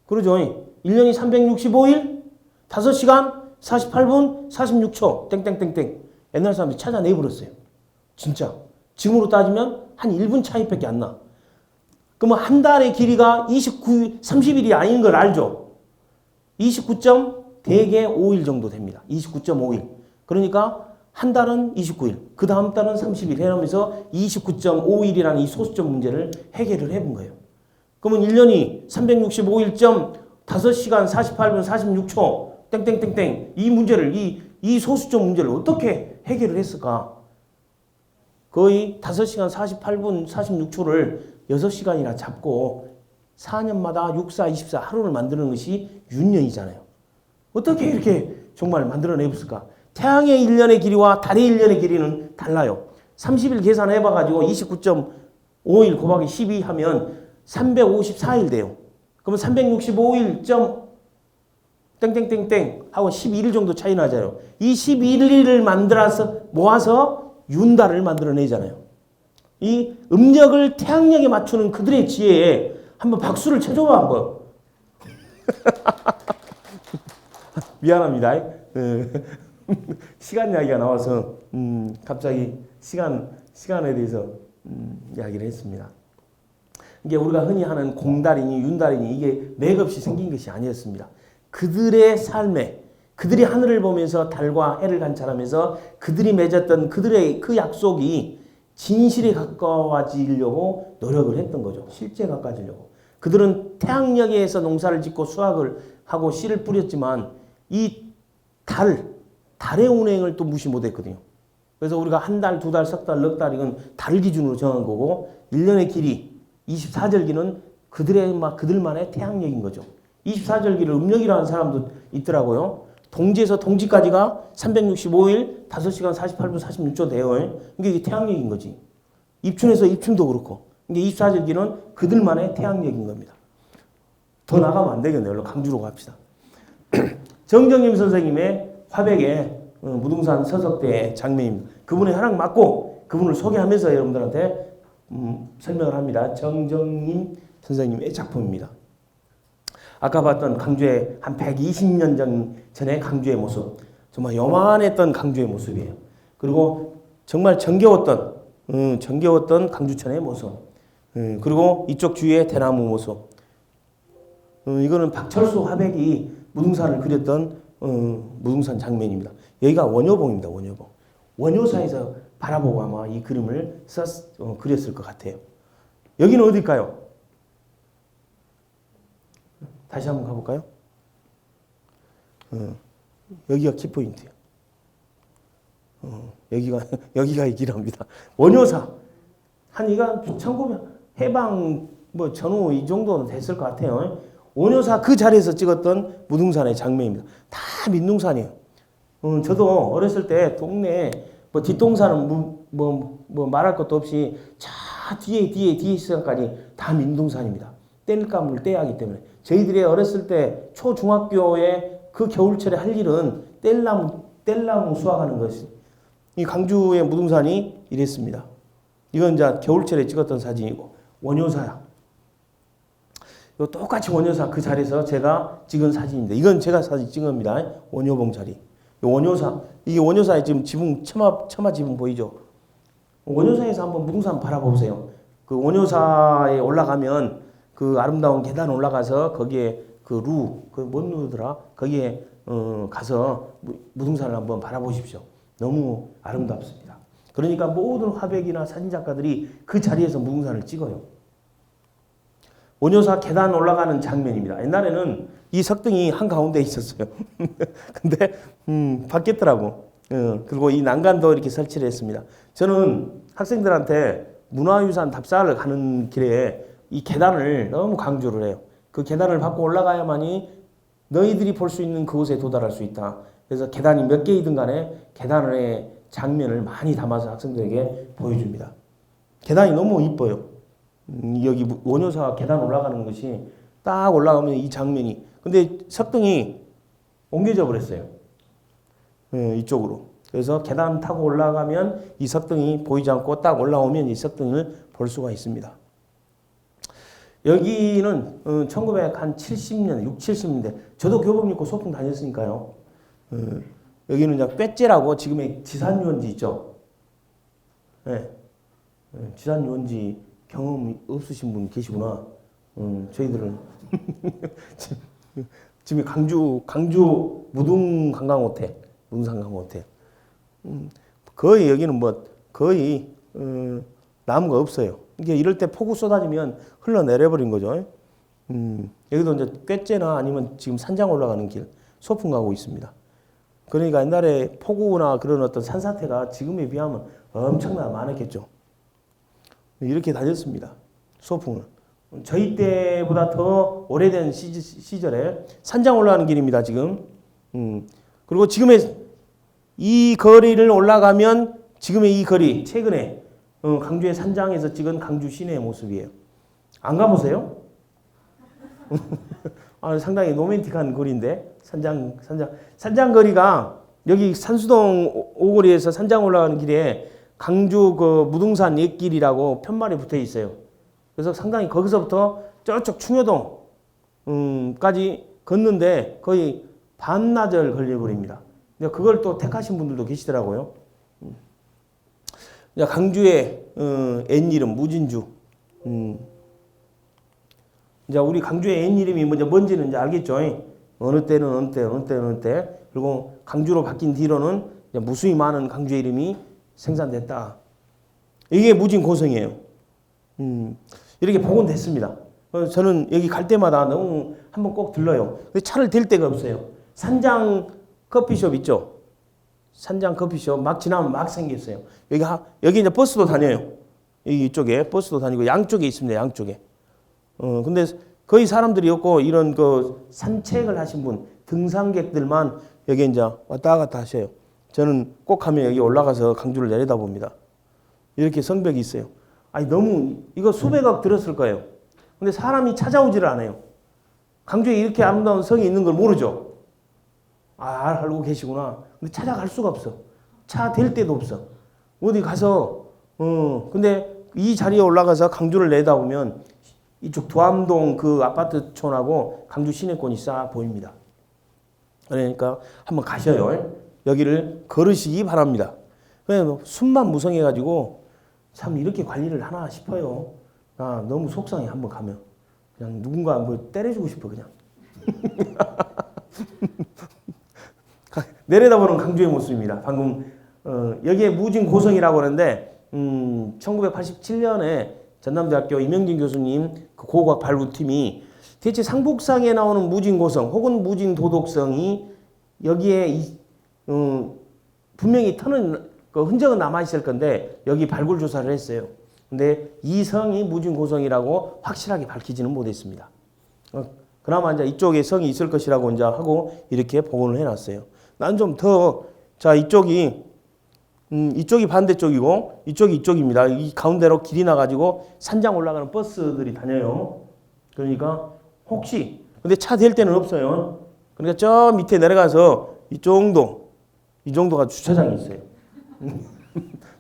[SPEAKER 1] 그러죠? 1년이 365일 5시간 48분 46초 땡땡땡땡 옛날 사람들이 찾아내버렸어요. 진짜. 지금으로 따지면 한 1분 차이밖에 안 나. 그러면 한 달의 길이가 30일이 아닌 걸 알죠? 대개 5일 정도 됩니다. 29.5일. 그러니까 한 달은 29일, 그 다음 달은 30일 해놓으면서 29.5일이라는 이 소수점 문제를 해결을 해본 거예요. 그러면 1년이 365일 5시간 48분 46초 땡땡땡땡 이 문제를 이 소수점 문제를 어떻게 해결을 했을까? 거의 5시간 48분 46초를 6시간이나 잡고 4년마다 6, 4, 24 하루를 만드는 것이 윤년이잖아요. 어떻게 이렇게 정말 만들어내었을까? 태양의 1년의 길이와 달의 1년의 길이는 달라요. 30일 계산해봐가지고 29.5일 곱하기 12 하면 354일 돼요. 그러면 365일 땡땡땡땡 하고 11일 정도 차이 나잖아요. 이 11일을 모아서 윤달을 만들어내잖아요. 이 음력을 태양력에 맞추는 그들의 지혜에 한번 박수를 쳐줘봐 한번. 미안합니다. 시간 이야기가 나와서 갑자기 시간에 대해서 이야기를 했습니다. 이게 우리가 흔히 하는 공달이니 윤달이니 이게 맥없이 생긴 것이 아니었습니다. 그들의 삶에 그들이 하늘을 보면서 달과 해를 관찰하면서 그들이 맺었던 그들의 그 약속이 진실에 가까워지려고 노력을 했던 거죠. 실제 가까워지려고. 그들은 태양력에서 농사를 짓고 수확을 하고 씨를 뿌렸지만 이 달의 운행을 또 무시 못했거든요. 그래서 우리가 한 달, 두 달, 석 달, 넉 달 이건 달 기준으로 정한 거고 1년의 길이 24절기는 그들만의 태양력인 거죠. 24절기를 음력이라는 사람도 있더라고요. 동지에서 동지까지가 365일 5시간 48분 46초 돼요. 이게 태양력인 거지. 입춘에서 입춘도 그렇고. 이게 24절기는 그들만의 태양력인 겁니다. 더 나가면 안 되겠네요. 강주로 갑시다. 정정임 선생님의 화백의 무등산 서석대 장면입니다. 그분의 허락 맞고 그분을 소개하면서 여러분들한테 설명을 합니다. 정정임 선생님의 작품입니다. 아까 봤던 강주의 한 120년 전의 강주의 모습, 정말 요만했던 강주의 모습이에요. 그리고 정말 정겨웠던 강주천의 모습, 그리고 이쪽 주위의 대나무 모습. 이거는 박철수 화백이 무등산을 그렸던 무등산 장면입니다. 여기가 원효봉입니다. 원효봉. 원효사에서 바라보고 아마 이 그림을 그렸을 것 같아요. 여기는 어딜까요? 다시 한번 가볼까요? 여기가 키포인트예요. 여기가 이기랍니다. 원효사. 한 이가 1900 해방 전후 이 정도는 됐을 것 같아요. 원효사 그 자리에서 찍었던 무등산의 장면입니다. 다 민둥산이에요. 저도 어렸을 때 동네에 뒷동산은 말할 것도 없이 차 뒤에 시간까지 다 민둥산입니다. 땔감을 떼야 하기 때문에. 저희들이 어렸을 때 초중학교에 그 겨울철에 할 일은 뗄나무 수확하는 것이. 이 강주의 무등산이 이랬습니다. 이건 이제 겨울철에 찍었던 사진이고 원효사야. 똑같이 원효사 그 자리에서 제가 찍은 사진입니다. 이건 제가 사진 찍은 겁니다. 원효봉 자리. 원효사. 이게 원효사의 지금 지붕 처마 지붕 보이죠? 원효사에서 한번 무등산 바라보세요. 그 원효사에 올라가면 그 아름다운 계단 올라가서 거기에 뭔 루더라? 거기에 가서 무등산을 한번 바라보십시오. 너무 아름답습니다. 그러니까 모든 화백이나 사진작가들이 그 자리에서 무등산을 찍어요. 원효사 계단 올라가는 장면입니다. 옛날에는 이 석등이 한가운데 있었어요. 근데 바뀌었더라고. 그리고 이 난간도 이렇게 설치를 했습니다. 저는 학생들한테 문화유산 답사를 가는 길에 이 계단을 너무 강조를 해요. 그 계단을 밟고 올라가야만이 너희들이 볼 수 있는 그곳에 도달할 수 있다. 그래서 계단이 몇 개이든 간에 계단의 장면을 많이 담아서 학생들에게 보여줍니다. 계단이 너무 이뻐요. 여기 원효사 계단 올라가는 것이 딱 올라가면 이 장면이. 근데 석등이 옮겨져 버렸어요. 이쪽으로. 그래서 계단 타고 올라가면 이 석등이 보이지 않고 딱 올라오면 이 석등을 볼 수가 있습니다. 여기는 1970년, 6, 70년대. 저도 교복 입고 소풍 다녔으니까요. 여기는 이제 꾀째라고 지금의 지산유원지 있죠. 네. 지산유원지 경험 없으신 분 계시구나. 저희들은 지금 강주 무등 관광호텔, 무등산 관광호텔. 거의 여기는 거의 나무가 없어요. 이게 이럴 때 폭우 쏟아지면 흘러내려버린 거죠. 여기도 이제 꾀째나 아니면 지금 산장 올라가는 길, 소풍 가고 있습니다. 그러니까 옛날에 폭우나 그런 어떤 산사태가 지금에 비하면 엄청나게 많았겠죠. 이렇게 다녔습니다. 소풍을. 저희 때보다 더 오래된 시절에 산장 올라가는 길입니다. 지금. 그리고 지금의 이 거리를 올라가면 지금의 이 거리, 최근에 강주의 산장에서 찍은 강주 시내의 모습이에요. 안 가보세요? 상당히 로맨틱한 거리인데 산장 거리가 여기 산수동 오거리에서 산장 올라가는 길에 강주 그 무등산 옛길이라고 편말이 붙어 있어요. 그래서 상당히 거기서부터 저쪽 충효동까지 걷는데 거의 반나절 걸려버립니다. 그걸 또 택하신 분들도 계시더라고요. 강주의 옛 이름 무진주. 이제 우리 강주의 옛 이름이 뭔지는 이제 알겠죠. 어느 때는 어느 때, 어느 때, 어느 때. 그리고 강주로 바뀐 뒤로는 무수히 많은 강주의 이름이 생산됐다. 이게 무진고성이에요. 이렇게 복원됐습니다. 저는 여기 갈 때마다 너무 한번 꼭 들러요. 차를 댈 데가 없어요. 산장 커피숍 있죠? 산장 커피숍 막 지나면 막 생겼어요. 여기 이제 버스도 다녀요. 여기 이쪽에 버스도 다니고 양쪽에 있습니다. 양쪽에. 근데 거의 사람들이 없고 이런 그 산책을 하신 분, 등산객들만 여기 이제 왔다 갔다 하셔요. 저는 꼭 가면 여기 올라가서 강주를 내려다봅니다. 이렇게 성벽이 있어요. 아니 너무 이거 수백억 들었을 거예요. 근데 사람이 찾아오지를 않아요. 강주에 이렇게 아름다운 성이 있는 걸 모르죠. 알고 계시구나. 근데 찾아갈 수가 없어. 차 댈 데도 없어. 어디 가서 근데 이 자리에 올라가서 강주를 내다보면 이쪽 두암동 그 아파트촌하고 강주 시내권이 싹 보입니다. 그러니까 한번 가셔요. 여기를 걸으시기 바랍니다. 그냥 숨만 무성해가지고 참 이렇게 관리를 하나 싶어요. 나 너무 속상해. 한번 가면 그냥 누군가 뭐 때려주고 싶어 그냥. 내려다보는 강주의 모습입니다. 방금 여기에 무진고성이라고 하는데 1987년에 전남대학교 이명진 교수님 그 고고학 발굴팀이 대체 상북상에 나오는 무진고성 혹은 무진도덕성이 여기에 분명히 터는 그 흔적은 남아있을 건데 여기 발굴 조사를 했어요. 근데 이 성이 무진고성이라고 확실하게 밝히지는 못했습니다. 그나마 이제 이쪽에 성이 있을 것이라고 이제 하고 이렇게 복원을 해놨어요. 난 좀 자 이쪽이 반대쪽이고 이쪽이 이쪽입니다. 이 가운데로 길이 나가지고 산장 올라가는 버스들이 다녀요. 그러니까 혹시 근데 차 댈 데는 없어요. 그러니까 저 밑에 내려가서 이 정도가 주차장이 있어요.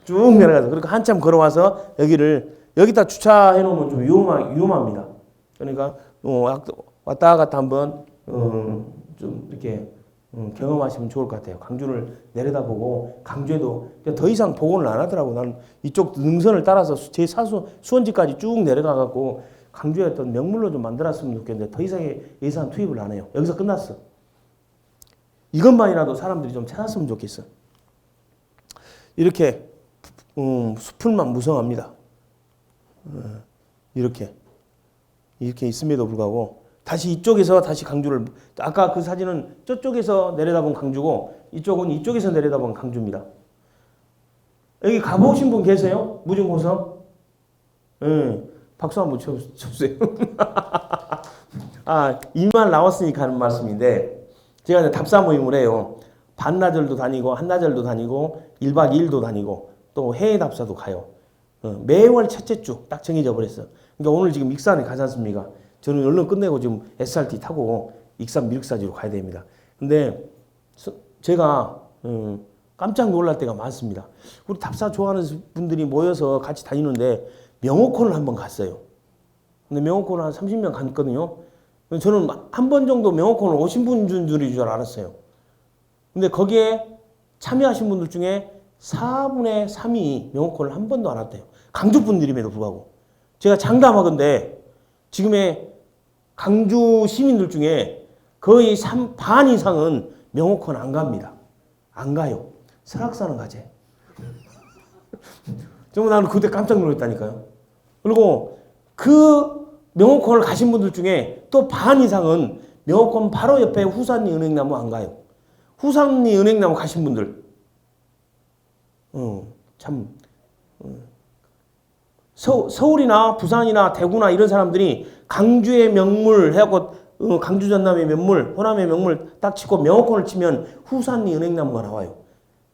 [SPEAKER 1] 쭉 내려가서 그러니까 한참 걸어와서 여기다 주차해 놓으면 좀 위험합니다. 그러니까 왔다 갔다 한번 좀 이렇게 경험하시면 좋을 것 같아요. 강주를 내려다보고 강주에도 더 이상 복원을 안 하더라고. 나는 이쪽 능선을 따라서 제 수원지까지 쭉 내려가갖고 강주에 어떤 명물로 좀 만들었으면 좋겠는데 더 이상의 예산 투입을 안 해요. 여기서 끝났어. 이것만이라도 사람들이 좀 찾았으면 좋겠어. 이렇게 수풀만 무성합니다. 이렇게 있음에도 불구하고 다시 이쪽에서 다시 강주를 아까 그 사진은 저쪽에서 내려다본 강주고 이쪽은 이쪽에서 내려다본 강주입니다. 여기 가보신 분 계세요? 무진고성? 박수 한번 쳐주세요. 이 말 나왔으니까 하는 말씀인데 제가 이제 답사 모임을 해요. 반나절도 다니고 한나절도 다니고 1박 2일도 다니고 또 해외 답사도 가요. 매월 첫째 주 딱 정해져 버렸어요. 그러니까 오늘 지금 익산에 가지 않습니까? 저는 얼른 끝내고 지금 SRT 타고 익산 미륵사지로 가야 됩니다. 근데 제가 깜짝 놀랄 때가 많습니다. 우리 답사 좋아하는 분들이 모여서 같이 다니는데 명호콘을 한번 갔어요. 근데 명호콘을 한 30명 갔거든요. 저는 한 번 정도 명호콘을 오신 분들인 줄 알았어요. 근데 거기에 참여하신 분들 중에 4분의 3이 명호콘을 한 번도 안 왔대요. 강주 분들임에도 불구하고. 제가 장담하건대 지금의 강주 시민들 중에 거의 반 이상은 명호콘 안 갑니다. 안 가요. 설악산은 가지. 정말 나는 그때 깜짝 놀랐다니까요. 그리고 그 명호콘을 가신 분들 중에 또 반 이상은 명호콘 바로 옆에 후산리 은행나무 안 가요. 후산리 은행나무 가신 분들. 서울이나 부산이나 대구나 이런 사람들이 강주의 명물 해갖고 강주 전남의 명물, 호남의 명물 딱 치고 명호콘을 치면 후산리 은행나무가 나와요.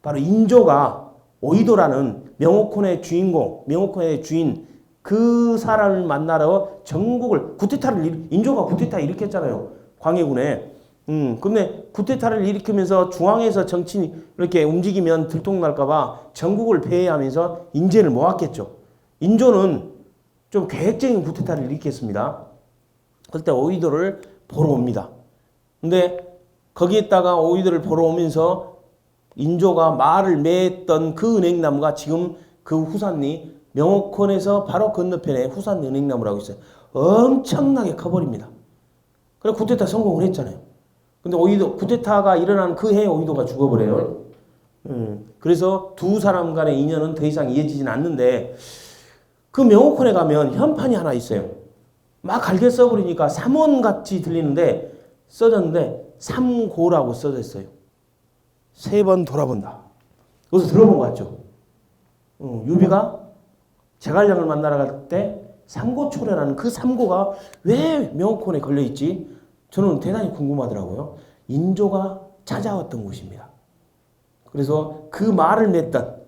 [SPEAKER 1] 바로 인조가 오이도라는 명호콘의 주인공, 명호콘의 주인 그 사람을 만나러 전국을 인조가 쿠데타 일으켰잖아요. 광해군에. 근데 쿠데타를 일으키면서 중앙에서 정치 이렇게 움직이면 들통날까봐 전국을 폐해하면서 인재를 모았겠죠. 인조는 좀 계획적인 쿠데타를 일으켰습니다. 그때 오이도를 보러 옵니다. 근데 거기에다가 오이들을 보러 오면서 인조가 말을 맺었던 그 은행나무가 지금 그 후산리 명옥원에서 바로 건너편에 후산 은행나무라고 있어요. 엄청나게 커버립니다. 그래 쿠데타 성공을 했잖아요. 근데 오이도 쿠데타가 일어난 그 해에 오이도가 죽어버려요. 그래서 두 사람 간의 인연은 더 이상 이어지진 않는데 그 명옥원에 가면 현판이 하나 있어요. 막 갈게 써버리니까 삼원같이 들리는데 써졌는데 삼고라고 써져 있어요. 3번 돌아본다. 여기서 들어본 것 같죠? 유비가 제갈량을 만나러 갈 때 삼고초려라는 그 삼고가 왜 명옥원에 걸려있지? 저는 대단히 궁금하더라고요. 인조가 찾아왔던 곳입니다. 그래서 그 말을 맺던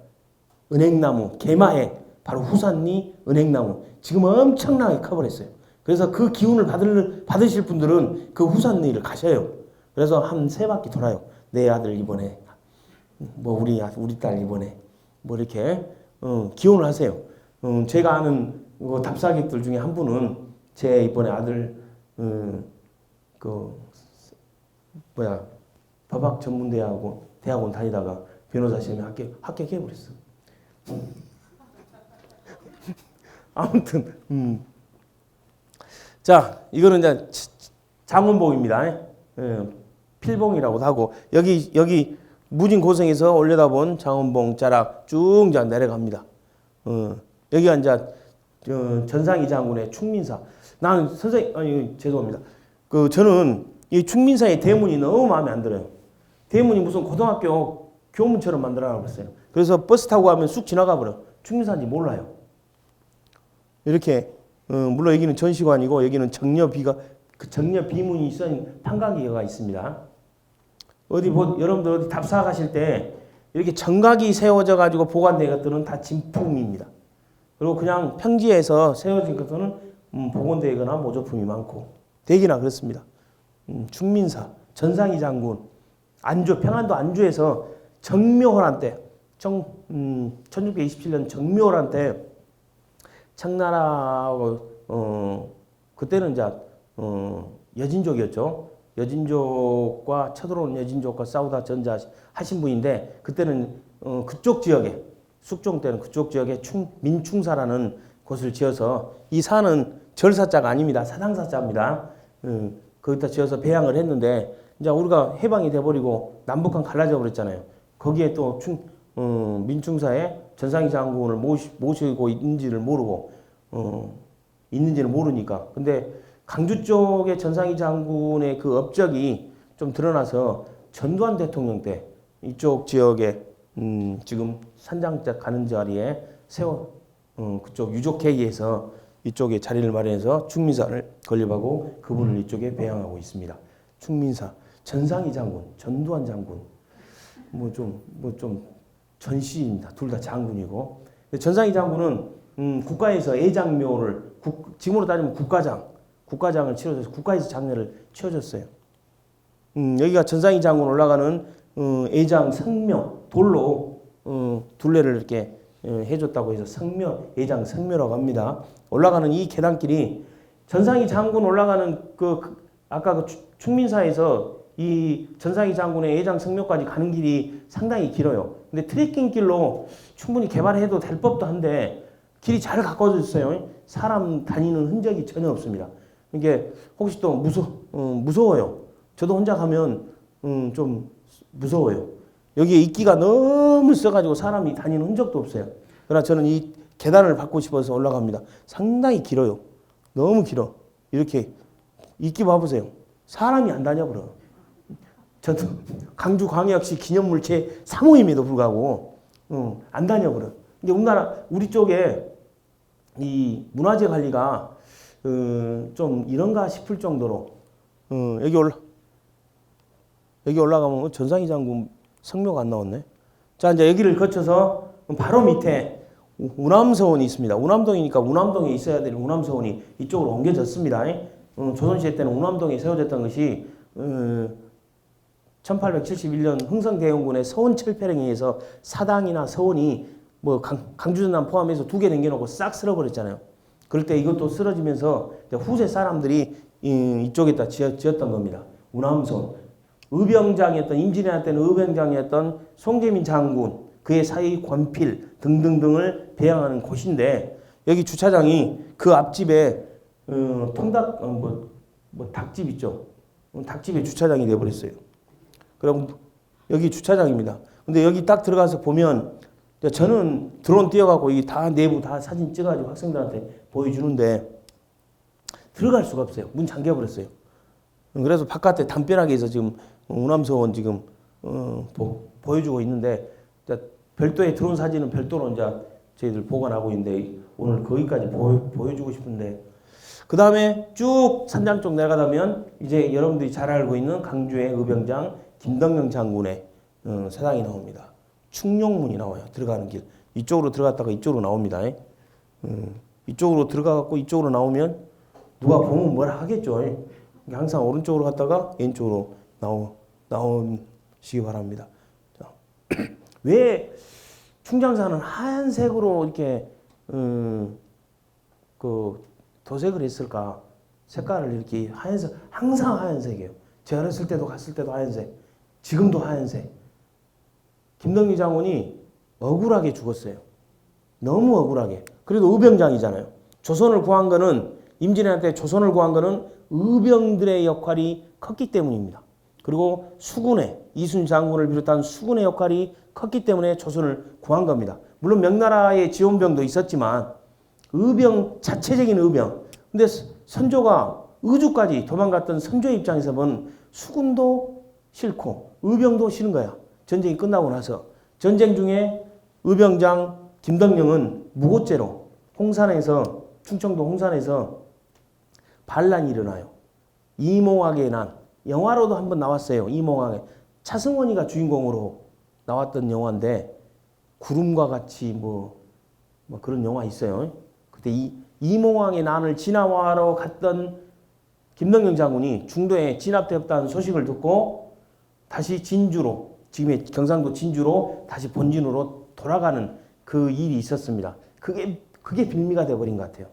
[SPEAKER 1] 은행나무, 개마에 바로 후산리 은행나무 지금 엄청나게 커버렸어요. 그래서 그 기운을 받으실 분들은 그 후산리를 가셔요. 그래서 한 3바퀴 돌아요. 내 아들 이번에 뭐 우리 딸 이번에 뭐 이렇게 기원을 하세요. 제가 아는 답사객들 중에 한 분은 제 이번에 아들 법학 대학원 다니다가 변호사 시험에 합격해 버렸어. 아무튼 자 이거는 이제 장원봉입니다. 필봉이라고도 하고 여기 무진 고성에서 올려다본 장원봉 자락 쭉 이제 내려갑니다. 여기가 이제 전상희 장군의 충민사. 나는 죄송합니다. 저는 이 충민사의 대문이 너무 마음에 안 들어요. 대문이 무슨 고등학교 교문처럼 만들어놨어요. 그래서 버스 타고 가면 쑥 지나가 버려. 충민사인지 몰라요. 이렇게 물론 여기는 전시관이고 여기는 정녀 비문이 쓴 판각기가 있습니다. 여러분들 어디 답사 가실 때 이렇게 정각이 세워져 가지고 보관된 것들은 다 진품입니다. 그리고 그냥 평지에서 세워진 것들은 복원되거나 모조품이 많고 대기나 그렇습니다. 충민사, 전상희 장군, 평안도 안주에서 정묘호란 때, 1627년 정묘호란 때 청나라하고 그때는 이제 여진족이었죠. 여진족과 쳐들어온 여진족과 싸우다 전자하신 분인데 그때는 그쪽 지역에 숙종 때는 그쪽 지역에 민충사라는 곳을 지어서 이 산은 절사자가 아닙니다. 사당사자입니다. 거기다 지어서 배양을 했는데 이제 우리가 해방이 돼버리고 남북한 갈라져 버렸잖아요. 거기에 또 민충사에 전상희 장군을 모시고 있는지를 모르니까. 근데 강주 쪽의 전상희 장군의 그 업적이 좀 드러나서 전두환 대통령 때 이쪽 지역에 지금 산장자 가는 자리에 그쪽 유족회의에서 이쪽에 자리를 마련해서 충민사를 건립하고 그분을 이쪽에 배양하고 있습니다. 충민사, 전상희 장군, 전두환 장군, 뭐 좀 전시입니다. 둘 다 장군이고. 전상희 장군은 국가에서 애장묘를 지금으로 따지면 국가장을 치러줘서 국가에서 장례를 치러줬어요. 여기가 전상희 장군 올라가는 애장 성묘 돌로 둘레를 이렇게 해줬다고 해서 애장 성묘라고 합니다. 올라가는 이 계단길이 전상희 장군 올라가는 아까 충민사에서 이 전상희 장군의 애장 성묘까지 가는 길이 상당히 길어요. 근데 트레킹 길로 충분히 개발해도 될 법도 한데 길이 잘 가꿔졌어요. 사람 다니는 흔적이 전혀 없습니다. 이게 혹시 또 무서워요. 저도 혼자 가면 좀 무서워요. 여기에 이끼가 너무 써가지고 사람이 다니는 흔적도 없어요. 그러나 저는 이 계단을 밟고 싶어서 올라갑니다. 상당히 길어요. 너무 길어. 이렇게 이끼 봐보세요. 사람이 안 다녀버려. 저도 강주광역시 기념물 제3호임에도 불구하고 안 다녀버려. 근데 우리 쪽에 이 문화재 관리가 좀 이런가 싶을 정도로 여기 올라가면 전상희 장군 성묘가 안 나왔네. 자, 이제 여기를 거쳐서 바로 밑에 우남서원이 있습니다. 우남동이니까 우남동에 있어야 될 우남서원이 이쪽으로 옮겨졌습니다. 조선시대 때는 우남동에 세워졌던 것이 1871년 흥성대원군의 서원철폐령에 의해서 사당이나 서원이 뭐 강주전남 포함해서 2개 남겨놓고 싹 쓸어버렸잖아요. 그럴 때 이것도 쓰러지면서 후세 사람들이 이쪽에다 지었던 겁니다. 운암선, 의병장이었던 임진왜란 때는 의병장이었던 송재민 장군, 그의 사위 권필 등등등을 배양하는 곳인데 여기 주차장이 그 앞집에 닭집 있죠. 닭집의 주차장이 돼버렸어요. 그럼 여기 주차장입니다. 근데 여기 딱 들어가서 보면 저는 드론 띄워갖고 이 다 내부 다 사진 찍어가지고 학생들한테 보여주는데 들어갈 수가 없어요. 문 잠겨버렸어요. 그래서 바깥에 담벼락에서 지금 운암소원 지금 보여주고 있는데 별도의 드론 사진은 별도로 이제 저희들 보관하고 있는데 오늘 거기까지 보여주고 싶은데 그 다음에 쭉 산장 쪽 내려가면 이제 여러분들이 잘 알고 있는 강주의 의병장 김덕령 장군의 사당이 나옵니다. 충룡문이 나와요. 들어가는 길. 이쪽으로 들어갔다가 이쪽으로 나옵니다. 이쪽으로 들어가갖고 이쪽으로 나오면 누가 보면 뭐라 하겠죠. 항상 오른쪽으로 갔다가 왼쪽으로 나오시기 바랍니다. 자, 왜 충장사는 하얀색으로 이렇게 그 도색을 했을까? 색깔을 이렇게 하얀색, 항상 하얀색이에요. 제가 어렸을 때도 갔을 때도 하얀색, 지금도 하얀색. 김덕리 장군이 억울하게 죽었어요. 너무 억울하게. 그래도 의병장이잖아요. 조선을 구한 거는 임진왜란 때 조선을 구한 거는 의병들의 역할이 컸기 때문입니다. 그리고 수군의 이순 장군을 비롯한 수군의 역할이 컸기 때문에 조선을 구한 겁니다. 물론 명나라의 지원병도 있었지만 의병 자체적인 의병. 근데 선조가 의주까지 도망갔던 선조 입장에서 보면 수군도 싫고 의병도 싫은 거야. 전쟁이 끝나고 나서 전쟁 중에 의병장 김덕령은 무고죄로 홍산에서 충청도 홍산에서 반란이 일어나요. 이몽학의 난 영화로도 한번 나왔어요. 이몽학의 차승원이가 주인공으로 나왔던 영화인데 구름과 같이 뭐 그런 영화 있어요. 그때 이몽학의 난을 진화하러 갔던 김덕령 장군이 중도에 진압되었다는 소식을 듣고 다시 진주로 지금의 경상도 진주로 다시 본진으로 돌아가는 그 일이 있었습니다. 그게 빌미가 돼버린 것 같아요.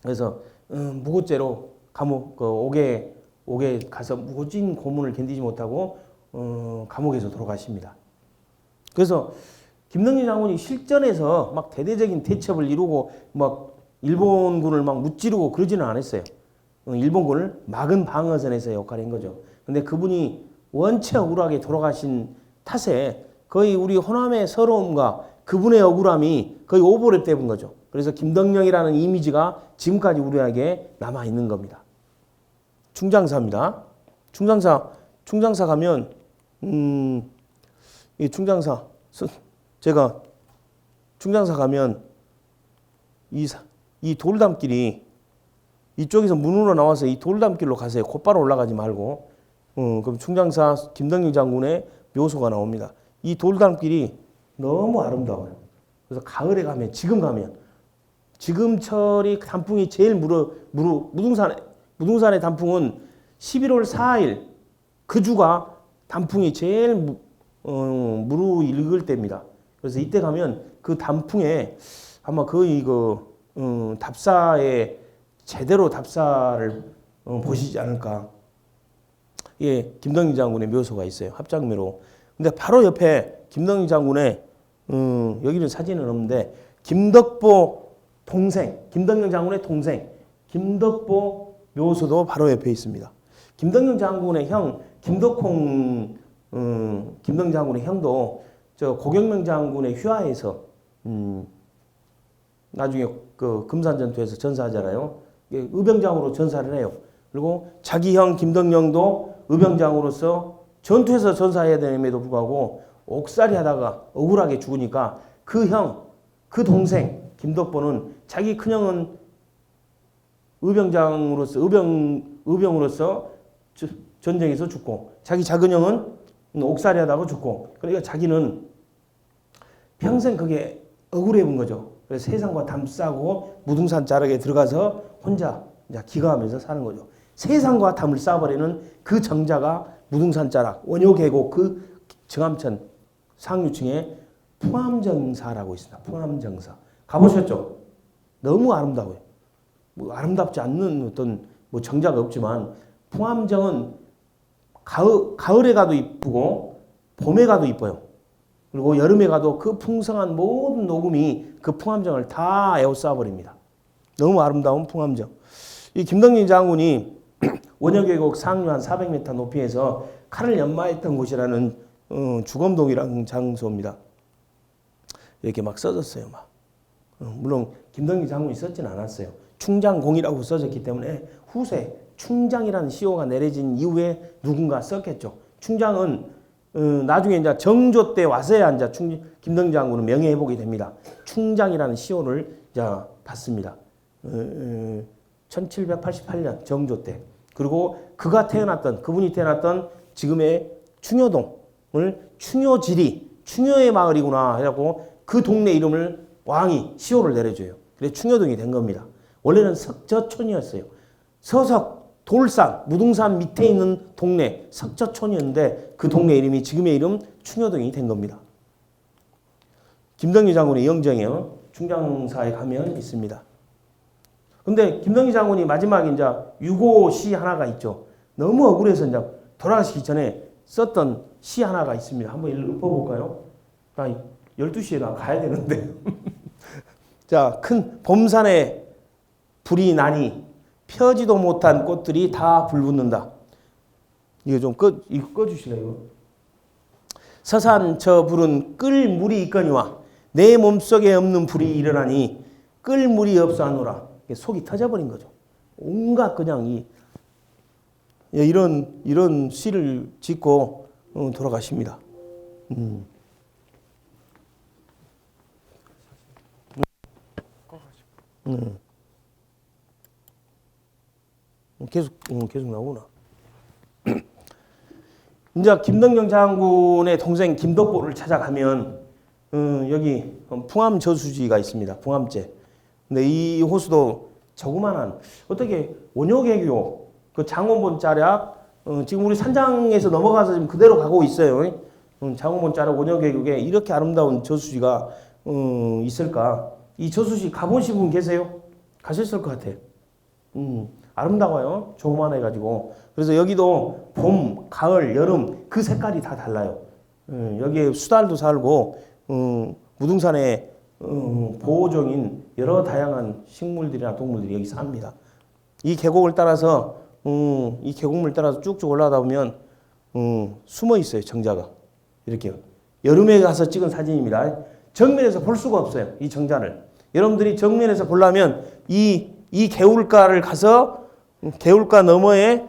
[SPEAKER 1] 그래서 무고죄로 감옥 옥에 가서 무고진 고문을 견디지 못하고 감옥에서 돌아가십니다. 그래서 김덕령 장군이 실전에서 막 대대적인 대첩을 이루고 막 일본군을 막 무찌르고 그러지는 않았어요. 일본군을 막은 방어선에서 역할을 한 거죠. 근데 그분이 원체 억울하게 돌아가신 탓에 거의 우리 호남의 서러움과 그분의 억울함이 거의 오버랩 되는 거죠. 그래서 김덕령이라는 이미지가 지금까지 우리에게 남아있는 겁니다. 충장사입니다. 충장사 가면 이 충장사 제가 충장사 가면 이 돌담길이 이쪽에서 문으로 나와서 이 돌담길로 가세요. 곧바로 올라가지 말고. 그럼 충장사 김덕령 장군의 묘소가 나옵니다. 이 돌담길이 너무 아름다워요. 그래서 가을에 가면 지금철이 단풍이 제일 무등산의 단풍은 11월 4일 그 주가 단풍이 제일 무르익을 때입니다. 그래서 이때 가면 그 단풍에 아마 거의 답사에 제대로 답사를 보시지 않을까. 예, 김덕령 장군의 묘소가 있어요. 합장묘로. 근데 바로 옆에 김덕령 장군의 여기는 사진은 없는데 김덕보 동생, 김덕령 장군의 동생 김덕보 묘소도 바로 옆에 있습니다. 김덕령 장군의 형 김덕홍, 김덕령 장군의 형도 저 고경명 장군의 휘하에서 나중에 그 금산전투에서 전사하잖아요. 의병장으로 전사를 해요. 그리고 자기 형 김덕령도 의병장으로서 전투에서 전사해야 됨에도 불구하고 옥살이 하다가 억울하게 죽으니까 그 형, 그 동생 김덕보는 자기 큰형은 의병으로서 전쟁에서 죽고 자기 작은 형은 옥살이 하다가 죽고 그러니까 자기는 평생 그게 억울해 본 거죠. 그래서 세상과 담싸고 무등산 자락에 들어가서 혼자 기거하면서 사는 거죠. 세상과 담을 쌓아버리는 그 정자가 무등산 자락, 원효계곡 그 정암천 상류층에 풍암정사라고 있습니다. 풍암정사. 가보셨죠? 너무 아름다워요. 뭐 아름답지 않는 어떤 뭐 정자가 없지만 풍암정은 가을에 가도 이쁘고 봄에 가도 이뻐요. 그리고 여름에 가도 그 풍성한 모든 녹음이 그 풍암정을 다 에워싸 버립니다. 너무 아름다운 풍암정. 이 김덕림 장군이 원효계곡 상류 한 400m 높이에서 칼을 연마했던 곳이라는 주검동이라는 장소입니다. 이렇게 막 써졌어요. 막. 물론 김덕림 장군이 썼지는 않았어요. 충장공이라고 써졌기 때문에 후세 충장이라는 시호가 내려진 이후에 누군가 썼겠죠. 충장은 나중에 이제 정조 때 와서야 이제 김덕림 장군은 명예회복이 됩니다. 충장이라는 시호를 이제 받습니다. 1788년 정조 때. 그리고 그분이 태어났던 지금의 충효동을 충효지리, 충효의 마을이구나 해갖고 그 동네 이름을 왕이 시호를 내려줘요. 그래서 충효동이 된 겁니다. 원래는 석저촌이었어요. 서석, 돌산, 무등산 밑에 있는 동네 석저촌이었는데 그 동네 이름이 지금의 이름 충효동이 된 겁니다. 김덕림 장군의 영정이요. 충장사에 가면 있습니다. 근데 김덕림 장군이 마지막에 이제 유고 시 하나가 있죠. 너무 억울해서 이제 돌아가시기 전에 썼던 시 하나가 있습니다. 한번 읽어볼까요? 나 12시에 나 가야 되는데. 자, 큰 봄산에 불이 나니 펴지도 못한 꽃들이 다 불붙는다. 이거 좀 이거 꺼주실래요? 서산 저 불은 끌 물이 있거니와 내 몸속에 없는 불이 일어나니 끌 물이 없어 하노라. 속이 터져버린 거죠. 온갖 그냥 이런 시를 짓고 돌아가십니다. 계속 나오나. 이제 김덕령 장군의 동생 김덕보를 찾아가면 여기 풍암 저수지가 있습니다. 풍암제. 근데 이 호수도 조그만한 어떻게 원효계교 그 장원본 자락 지금 우리 산장에서 넘어가서 지금 그대로 가고 있어요. 장원본 자락 원효계교에 이렇게 아름다운 저수지가 있을까? 이 저수지 가보신 분 계세요? 가셨을 것 같아. 아름다워요. 조그만해가지고. 그래서 여기도 봄, 가을, 여름 그 색깔이 다 달라요. 여기에 수달도 살고 무등산에 보호종인 여러 다양한 식물들이나 동물들이 여기 삽니다. 이 계곡을 따라서 이 계곡물 따라서 쭉쭉 올라가다 보면 숨어 있어요. 정자가 이렇게 여름에 가서 찍은 사진입니다. 정면에서 볼 수가 없어요. 이 정자를 여러분들이 정면에서 보려면 이 개울가를 가서 개울가 너머에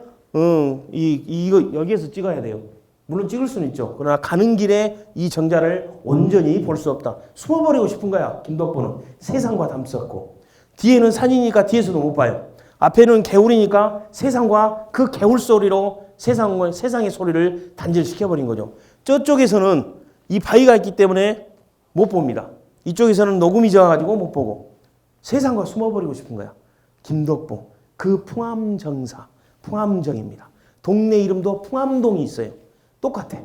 [SPEAKER 1] 이거 여기에서 찍어야 돼요. 물론 찍을 수는 있죠. 그러나 가는 길에 이 정자를 온전히 볼 수 없다. 숨어버리고 싶은 거야. 김덕보는 세상과 담섰고 뒤에는 산이니까 뒤에서도 못 봐요. 앞에는 개울이니까 세상과 그 개울 소리로 세상의 소리를 단절시켜버린 거죠. 저쪽에서는 이 바위가 있기 때문에 못 봅니다. 이쪽에서는 녹음이 져가지고 못 보고 세상과 숨어버리고 싶은 거야. 김덕보 그 풍암정사 풍암정입니다. 동네 이름도 풍암동이 있어요. 똑같아.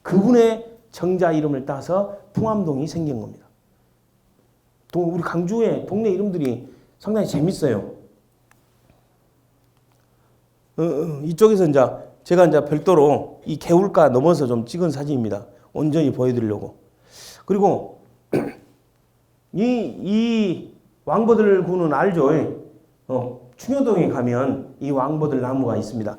[SPEAKER 1] 그분의 정자 이름을 따서 풍암동이 생긴 겁니다. 우리 강주의 동네 이름들이 상당히 재밌어요. 이쪽에서 이제 제가 이제 별도로 이 개울가 넘어서 좀 찍은 사진입니다. 온전히 보여드리려고. 그리고 이 왕버들 군은 알죠? 충효동에 가면 이 왕버들 나무가 있습니다.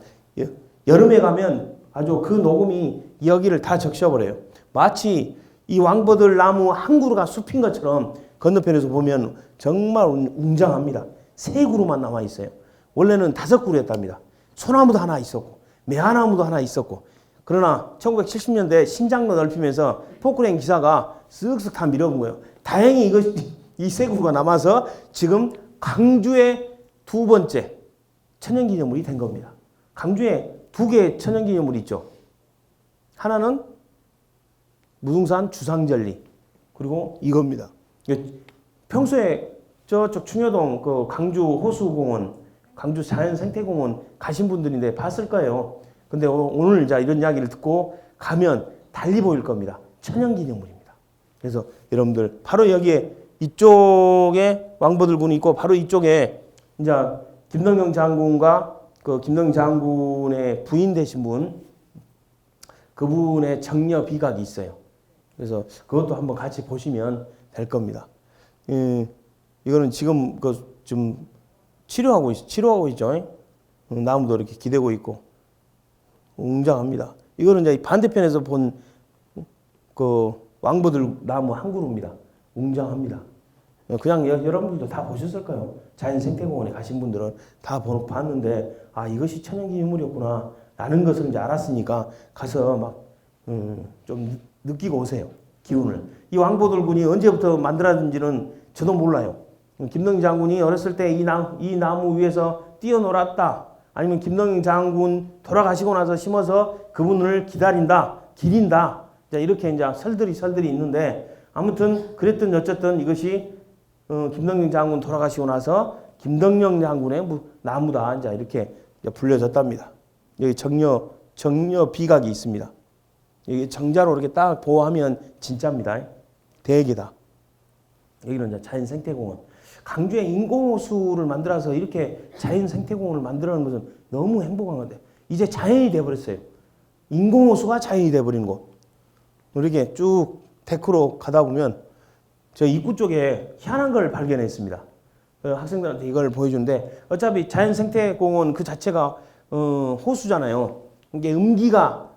[SPEAKER 1] 여름에 가면 아주 그 녹음이 여기를 다 적셔버려요. 마치 이 왕버들 나무 한 그루가 숲인 것처럼 건너편에서 보면 정말 웅장합니다. 세 그루만 남아 있어요. 원래는 5그루였답니다. 소나무도 하나 있었고 매화나무도 하나 있었고 그러나 1970년대 신장로 넓히면서 포크레인 기사가 쓱쓱 다 밀어본 거예요. 다행히 이 세 그루가 남아서 지금 강주의 2번째 천연기념물이 된 겁니다. 강주에 2개의 천연기념물이 있죠. 하나는 무등산 주상절리 그리고 이겁니다. 평소에 저쪽 충효동 그 강주 호수공원 강주 자연생태공원 가신 분들인데 봤을 거예요. 근데 오늘 이제 이런 이야기를 듣고 가면 달리 보일 겁니다. 천연기념물입니다. 그래서 여러분들 바로 여기에 이쪽에 왕버들군이 있고 바로 이쪽에 이제 김덕령 장군과 그 김덕령 장군의 부인 되신 분 그분의 정려 비각이 있어요. 그래서 그것도 한번 같이 보시면 될 겁니다. 이거는 지금 좀 치료하고 있죠. 나무도 이렇게 기대고 있고 웅장합니다. 이거는 이제 반대편에서 본 그 왕보들 나무 한 그루입니다. 웅장합니다. 그냥 여러분들도 다 보셨을 거예요. 자연생태공원에 가신 분들은 다 봤는데 아 이것이 천연기 유물이었구나 라는 것을 이제 알았으니까 가서 막 좀 느끼고 오세요. 기운을. 이 왕보들군이 언제부터 만들어진지는 저도 몰라요. 김덕ኝ 장군이 어렸을 때 이 나무 위에서 뛰어놀았다. 아니면 김덕ኝ 장군 돌아가시고 나서 심어서 그분을 기린다. 이렇게 이제 설들이 있는데 아무튼 그랬든 어쨌든 이것이 김덕령 장군 돌아가시고 나서 김덕령 장군의 나무다 이제 이렇게 불려졌답니다. 여기 정려 비각이 있습니다. 여기 정자로 이렇게 딱 보호하면 진짜입니다. 대개다. 여기는 이제 자연생태공원. 강주에 인공호수를 만들어서 이렇게 자연생태공원을 만들어놓은 것은 너무 행복한 건데 이제 자연이 돼버렸어요. 인공호수가 자연이 돼버린 곳. 이렇게 쭉 데크로 가다 보면 저 입구 쪽에 희한한 걸 발견했습니다. 학생들한테 이걸 보여주는데 어차피 자연생태공원 그 자체가 호수잖아요. 이게 음기가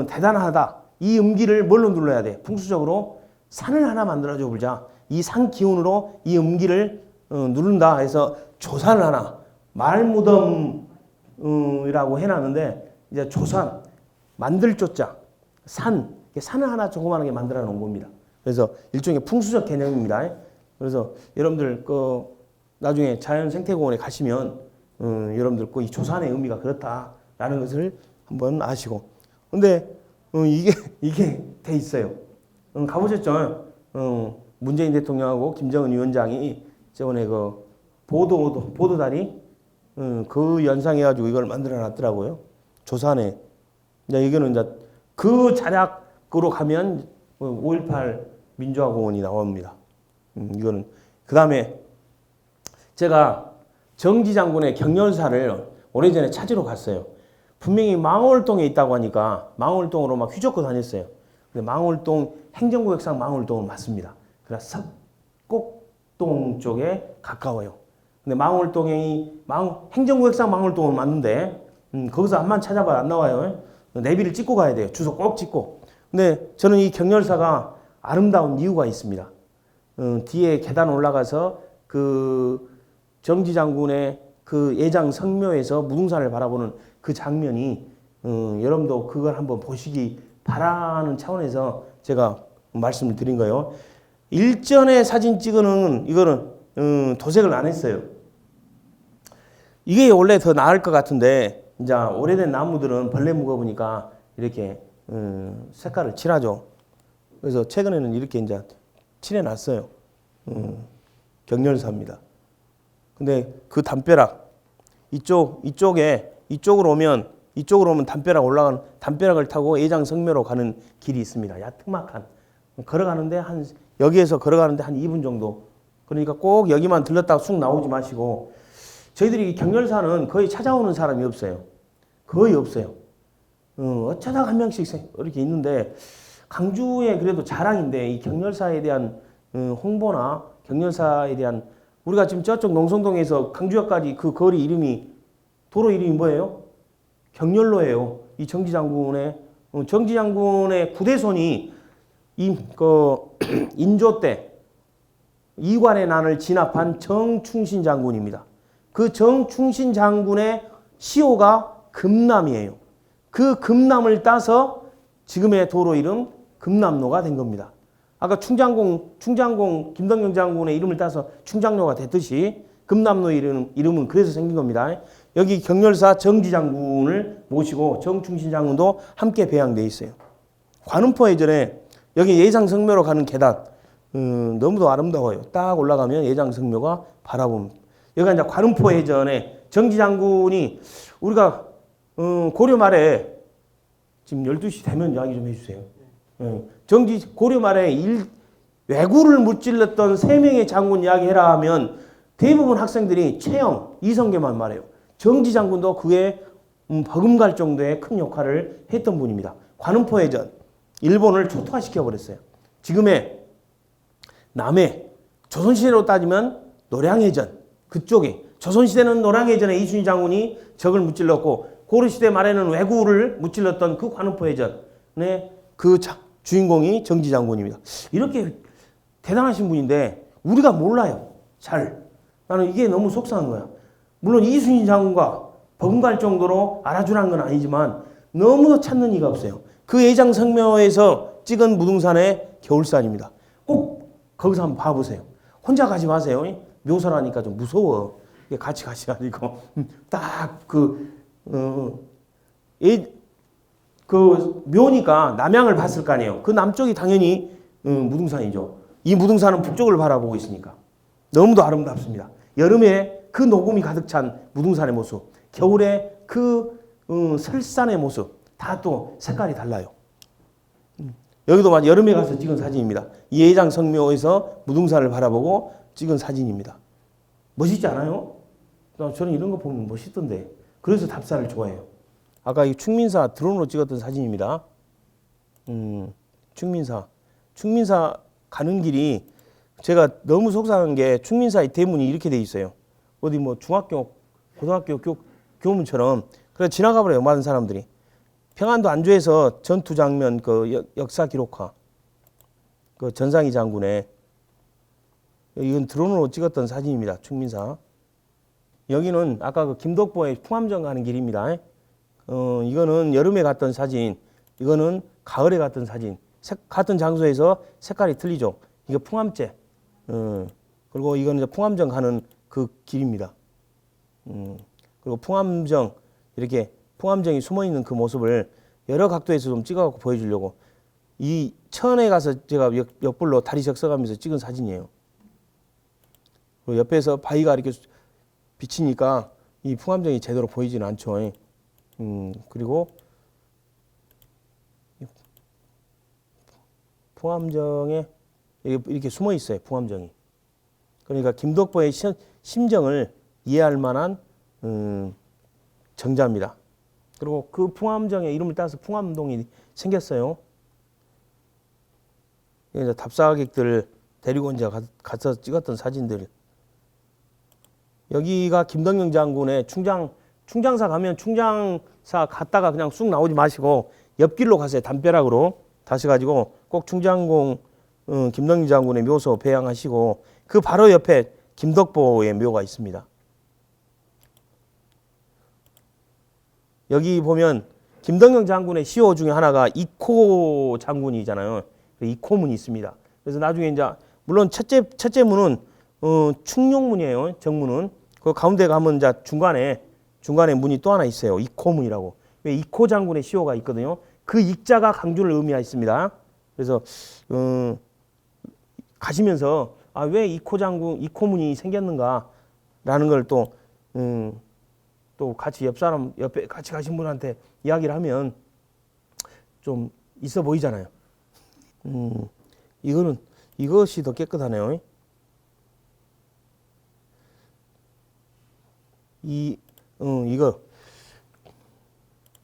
[SPEAKER 1] 대단하다. 이 음기를 뭘로 눌러야 돼? 풍수적으로 산을 하나 만들어줘 보자. 이 산 기운으로 이 음기를 누른다 해서 조산을 하나 말무덤이라고 해놨는데 이제 조산 만들 조자 산을 하나 조그마하게 만들어 놓은 겁니다. 그래서 일종의 풍수적 개념입니다. 그래서 여러분들 나중에 자연생태공원에 가시면 여러분들 이 조산의 의미가 그렇다라는 것을 한번 아시고. 근데 이게 돼 있어요. 가보셨죠? 문재인 대통령하고 김정은 위원장이 저번에 그 보도다리 그 연상해가지고 이걸 만들어 놨더라고요. 조산에. 이제 이거는 이제 그 자락으로 가면 5.18 민주화공원이 나옵니다. 이거는 그 다음에 제가 정지 장군의 경렬사를 오래전에 찾으러 갔어요. 분명히 망월동에 있다고 하니까 망월동으로 막 휘젓고 다녔어요. 근데 망월동 행정구역상 망월동은 맞습니다. 그래서 석곡동 쪽에 가까워요. 근데 망월동이 행정구역상 망월동은 맞는데 거기서 암만 찾아봐야 안 나와요. 내비를 찍고 가야 돼요. 주소 꼭 찍고. 근데 저는 이 경렬사가 아름다운 이유가 있습니다. 뒤에 계단 올라가서 그 정지 장군의 그 예장 성묘에서 무등산을 바라보는 그 장면이 여러분도 그걸 한번 보시기 바라는 차원에서 제가 말씀을 드린 거예요. 일전에 사진 찍어놓은 이거는 도색을 안 했어요. 이게 원래 더 나을 것 같은데 이제 오래된 나무들은 벌레 묵어보니까 이렇게 색깔을 칠하죠. 그래서 최근에는 이렇게 이제 칠해놨어요. 경렬사입니다. 근데 그 담벼락 이쪽으로 오면 담벼락을 타고 예장 성묘로 가는 길이 있습니다. 야트막한 여기에서 걸어가는데 한 2분 정도. 그러니까 꼭 여기만 들렀다가 쑥 나오지 마시고 저희들이 경렬사는 거의 찾아오는 사람이 없어요. 거의 없어요. 어쩌다 한 명씩 이렇게 있는데 강주의 그래도 자랑인데 이 경렬사에 대한 홍보나 경렬사에 대한 우리가 지금 저쪽 농성동에서 강주역까지 그 거리 이름이 도로 이름이 뭐예요? 경렬로예요. 이 정지 장군의 구대손이 인조 때 이관의 난을 진압한 정충신 장군입니다. 그 정충신 장군의 시호가 금남이에요. 그 금남을 따서 지금의 도로 이름 금남로가 된 겁니다. 아까 충장공 김덕령 장군의 이름을 따서 충장로가 됐듯이 금남로 이름은 그래서 생긴 겁니다. 여기 경렬사 정지 장군을 모시고 정충신 장군도 함께 배양되어 있어요. 관음포 예전에 여기 예장성묘로 가는 계단 너무도 아름다워요. 딱 올라가면 예장성묘가 바라봅니다. 여기가 이제 관음포 예전에 정지 장군이 우리가 고려 말에 지금 12시 되면 이야기 좀 해주세요. 고려 말에 왜구를 무찔렀던 3명의 장군 이야기해라 하면 대부분 학생들이 최영, 이성계만 말해요. 정지 장군도 그에 버금갈 정도의 큰 역할을 했던 분입니다. 관음포해전, 일본을 초토화시켜 버렸어요. 지금의 남해, 조선시대로 따지면 노량해전, 그쪽에 조선시대는 노량해전에 이순신 장군이 적을 무찔렀고 고려시대 말에는 왜구를 무찔렀던 그 관음포해전의 그 주인공이 정지 장군입니다. 이렇게 대단하신 분인데 우리가 몰라요. 잘. 나는 이게 너무 속상한 거야. 물론 이순신 장군과 버금갈 정도로 알아주라는 건 아니지만 너무 찾는 이가 없어요. 그 예장성묘에서 찍은 무등산의 겨울산입니다. 꼭 거기서 한번 봐보세요. 혼자 가지 마세요. 묘소라니까 좀 무서워. 같이 가시가지고 딱 묘니까 남양을 봤을 거 아니에요. 그 남쪽이 당연히 무등산이죠. 이 무등산은 북쪽을 바라보고 있으니까 너무도 아름답습니다. 여름에 그 녹음이 가득 찬 무등산의 모습, 겨울에 그 설산의 모습 다 또 색깔이 달라요. 여기도 여름에 가서 찍은 사진입니다. 예장 성묘에서 무등산을 바라보고 찍은 사진입니다. 멋있지 않아요? 저는 이런 거 보면 멋있던데. 그래서 답사를 좋아해요. 아까 이 충민사 드론으로 찍었던 사진입니다. 충민사 가는 길이 제가 너무 속상한 게 충민사의 대문이 이렇게 돼 있어요. 어디 뭐 중학교, 고등학교 교문처럼. 그래서 지나가 버려요. 많은 사람들이. 평안도 안주에서 전투 장면 그 역사 기록화. 그 전상희 장군의 이건 드론으로 찍었던 사진입니다. 충민사. 여기는 아까 그 김덕보의 풍암정 가는 길입니다. 이거는 여름에 갔던 사진. 이거는 가을에 갔던 사진. 같은 장소에서 색깔이 틀리죠. 이거 풍암제. 그리고 이거는 이제 풍암정 가는 그 길입니다. 그리고 풍암정 이렇게 풍암정이 숨어 있는 그 모습을 여러 각도에서 좀 찍어갖고 보여주려고 이 천에 가서 제가 역불로 다리 적셔가면서 찍은 사진이에요. 그리고 옆에서 바위가 이렇게 비치니까 이 풍암정이 제대로 보이지는 않죠. 그리고 풍암정에 이렇게 숨어 있어요. 풍암정이. 그러니까 김덕보의 심정을 이해할 만한 정자입니다. 그리고 그 풍암정의 이름을 따서 풍암동이 생겼어요. 이제 답사객들 데리고 이제 가서 찍었던 사진들. 여기가 김덕영 장군의 충장사 가면 충장사 갔다가 그냥 쑥 나오지 마시고 옆길로 가세요. 담벼락으로 다시 가지고 꼭 충장공 김덕영 장군의 묘소 배양하시고 그 바로 옆에 김덕보의 묘가 있습니다. 여기 보면 김덕영 장군의 시호 중에 하나가 이코 장군이잖아요. 이코문이 있습니다. 그래서 나중에 이제 물론 첫째 문은 충룡문이에요. 정문은 그 가운데 가면 이제 중간에 문이 또 하나 있어요. 이코문이라고. 왜 이코 장군의 시호가 있거든요. 그 익자가 강주를 의미했습니다. 그래서 가시면서 왜 이코문이 생겼는가라는 걸 또 같이 옆에 같이 가신 분한테 이야기를 하면 좀 있어 보이잖아요. 이것이 더 깨끗하네요. 이거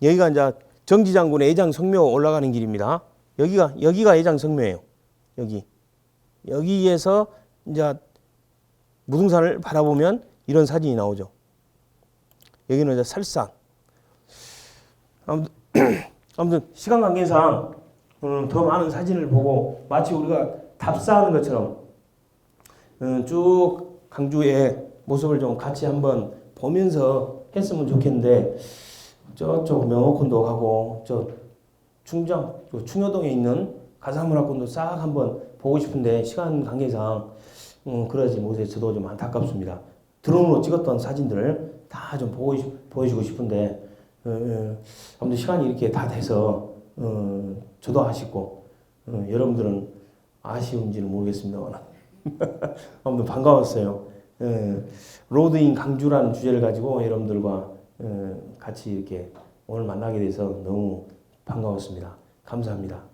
[SPEAKER 1] 여기가 이제 정지 장군의 예장 성묘 올라가는 길입니다. 여기가 예장 성묘예요. 여기에서 이제 무등산을 바라보면 이런 사진이 나오죠. 여기는 이제 설산. 아무튼 시간 관계상 더 많은 사진을 보고 마치 우리가 답사하는 것처럼 쭉 강주의 모습을 좀 같이 한번 보면서 했으면 좋겠는데 저쪽 명호콘도 가고 저 충여동에 있는 가사문화콘도 싹 한번 보고 싶은데 시간 관계상 그러지 못해서 저도 좀 안타깝습니다. 드론으로 찍었던 사진들을 다 좀 보여주고 싶은데 아무튼 시간이 이렇게 다 돼서 저도 아쉽고 여러분들은 아쉬운지는 모르겠습니다만 아무튼 반가웠어요. 로드인 강주라는 주제를 가지고 여러분들과 같이 이렇게 오늘 만나게 돼서 너무 반가웠습니다. 감사합니다.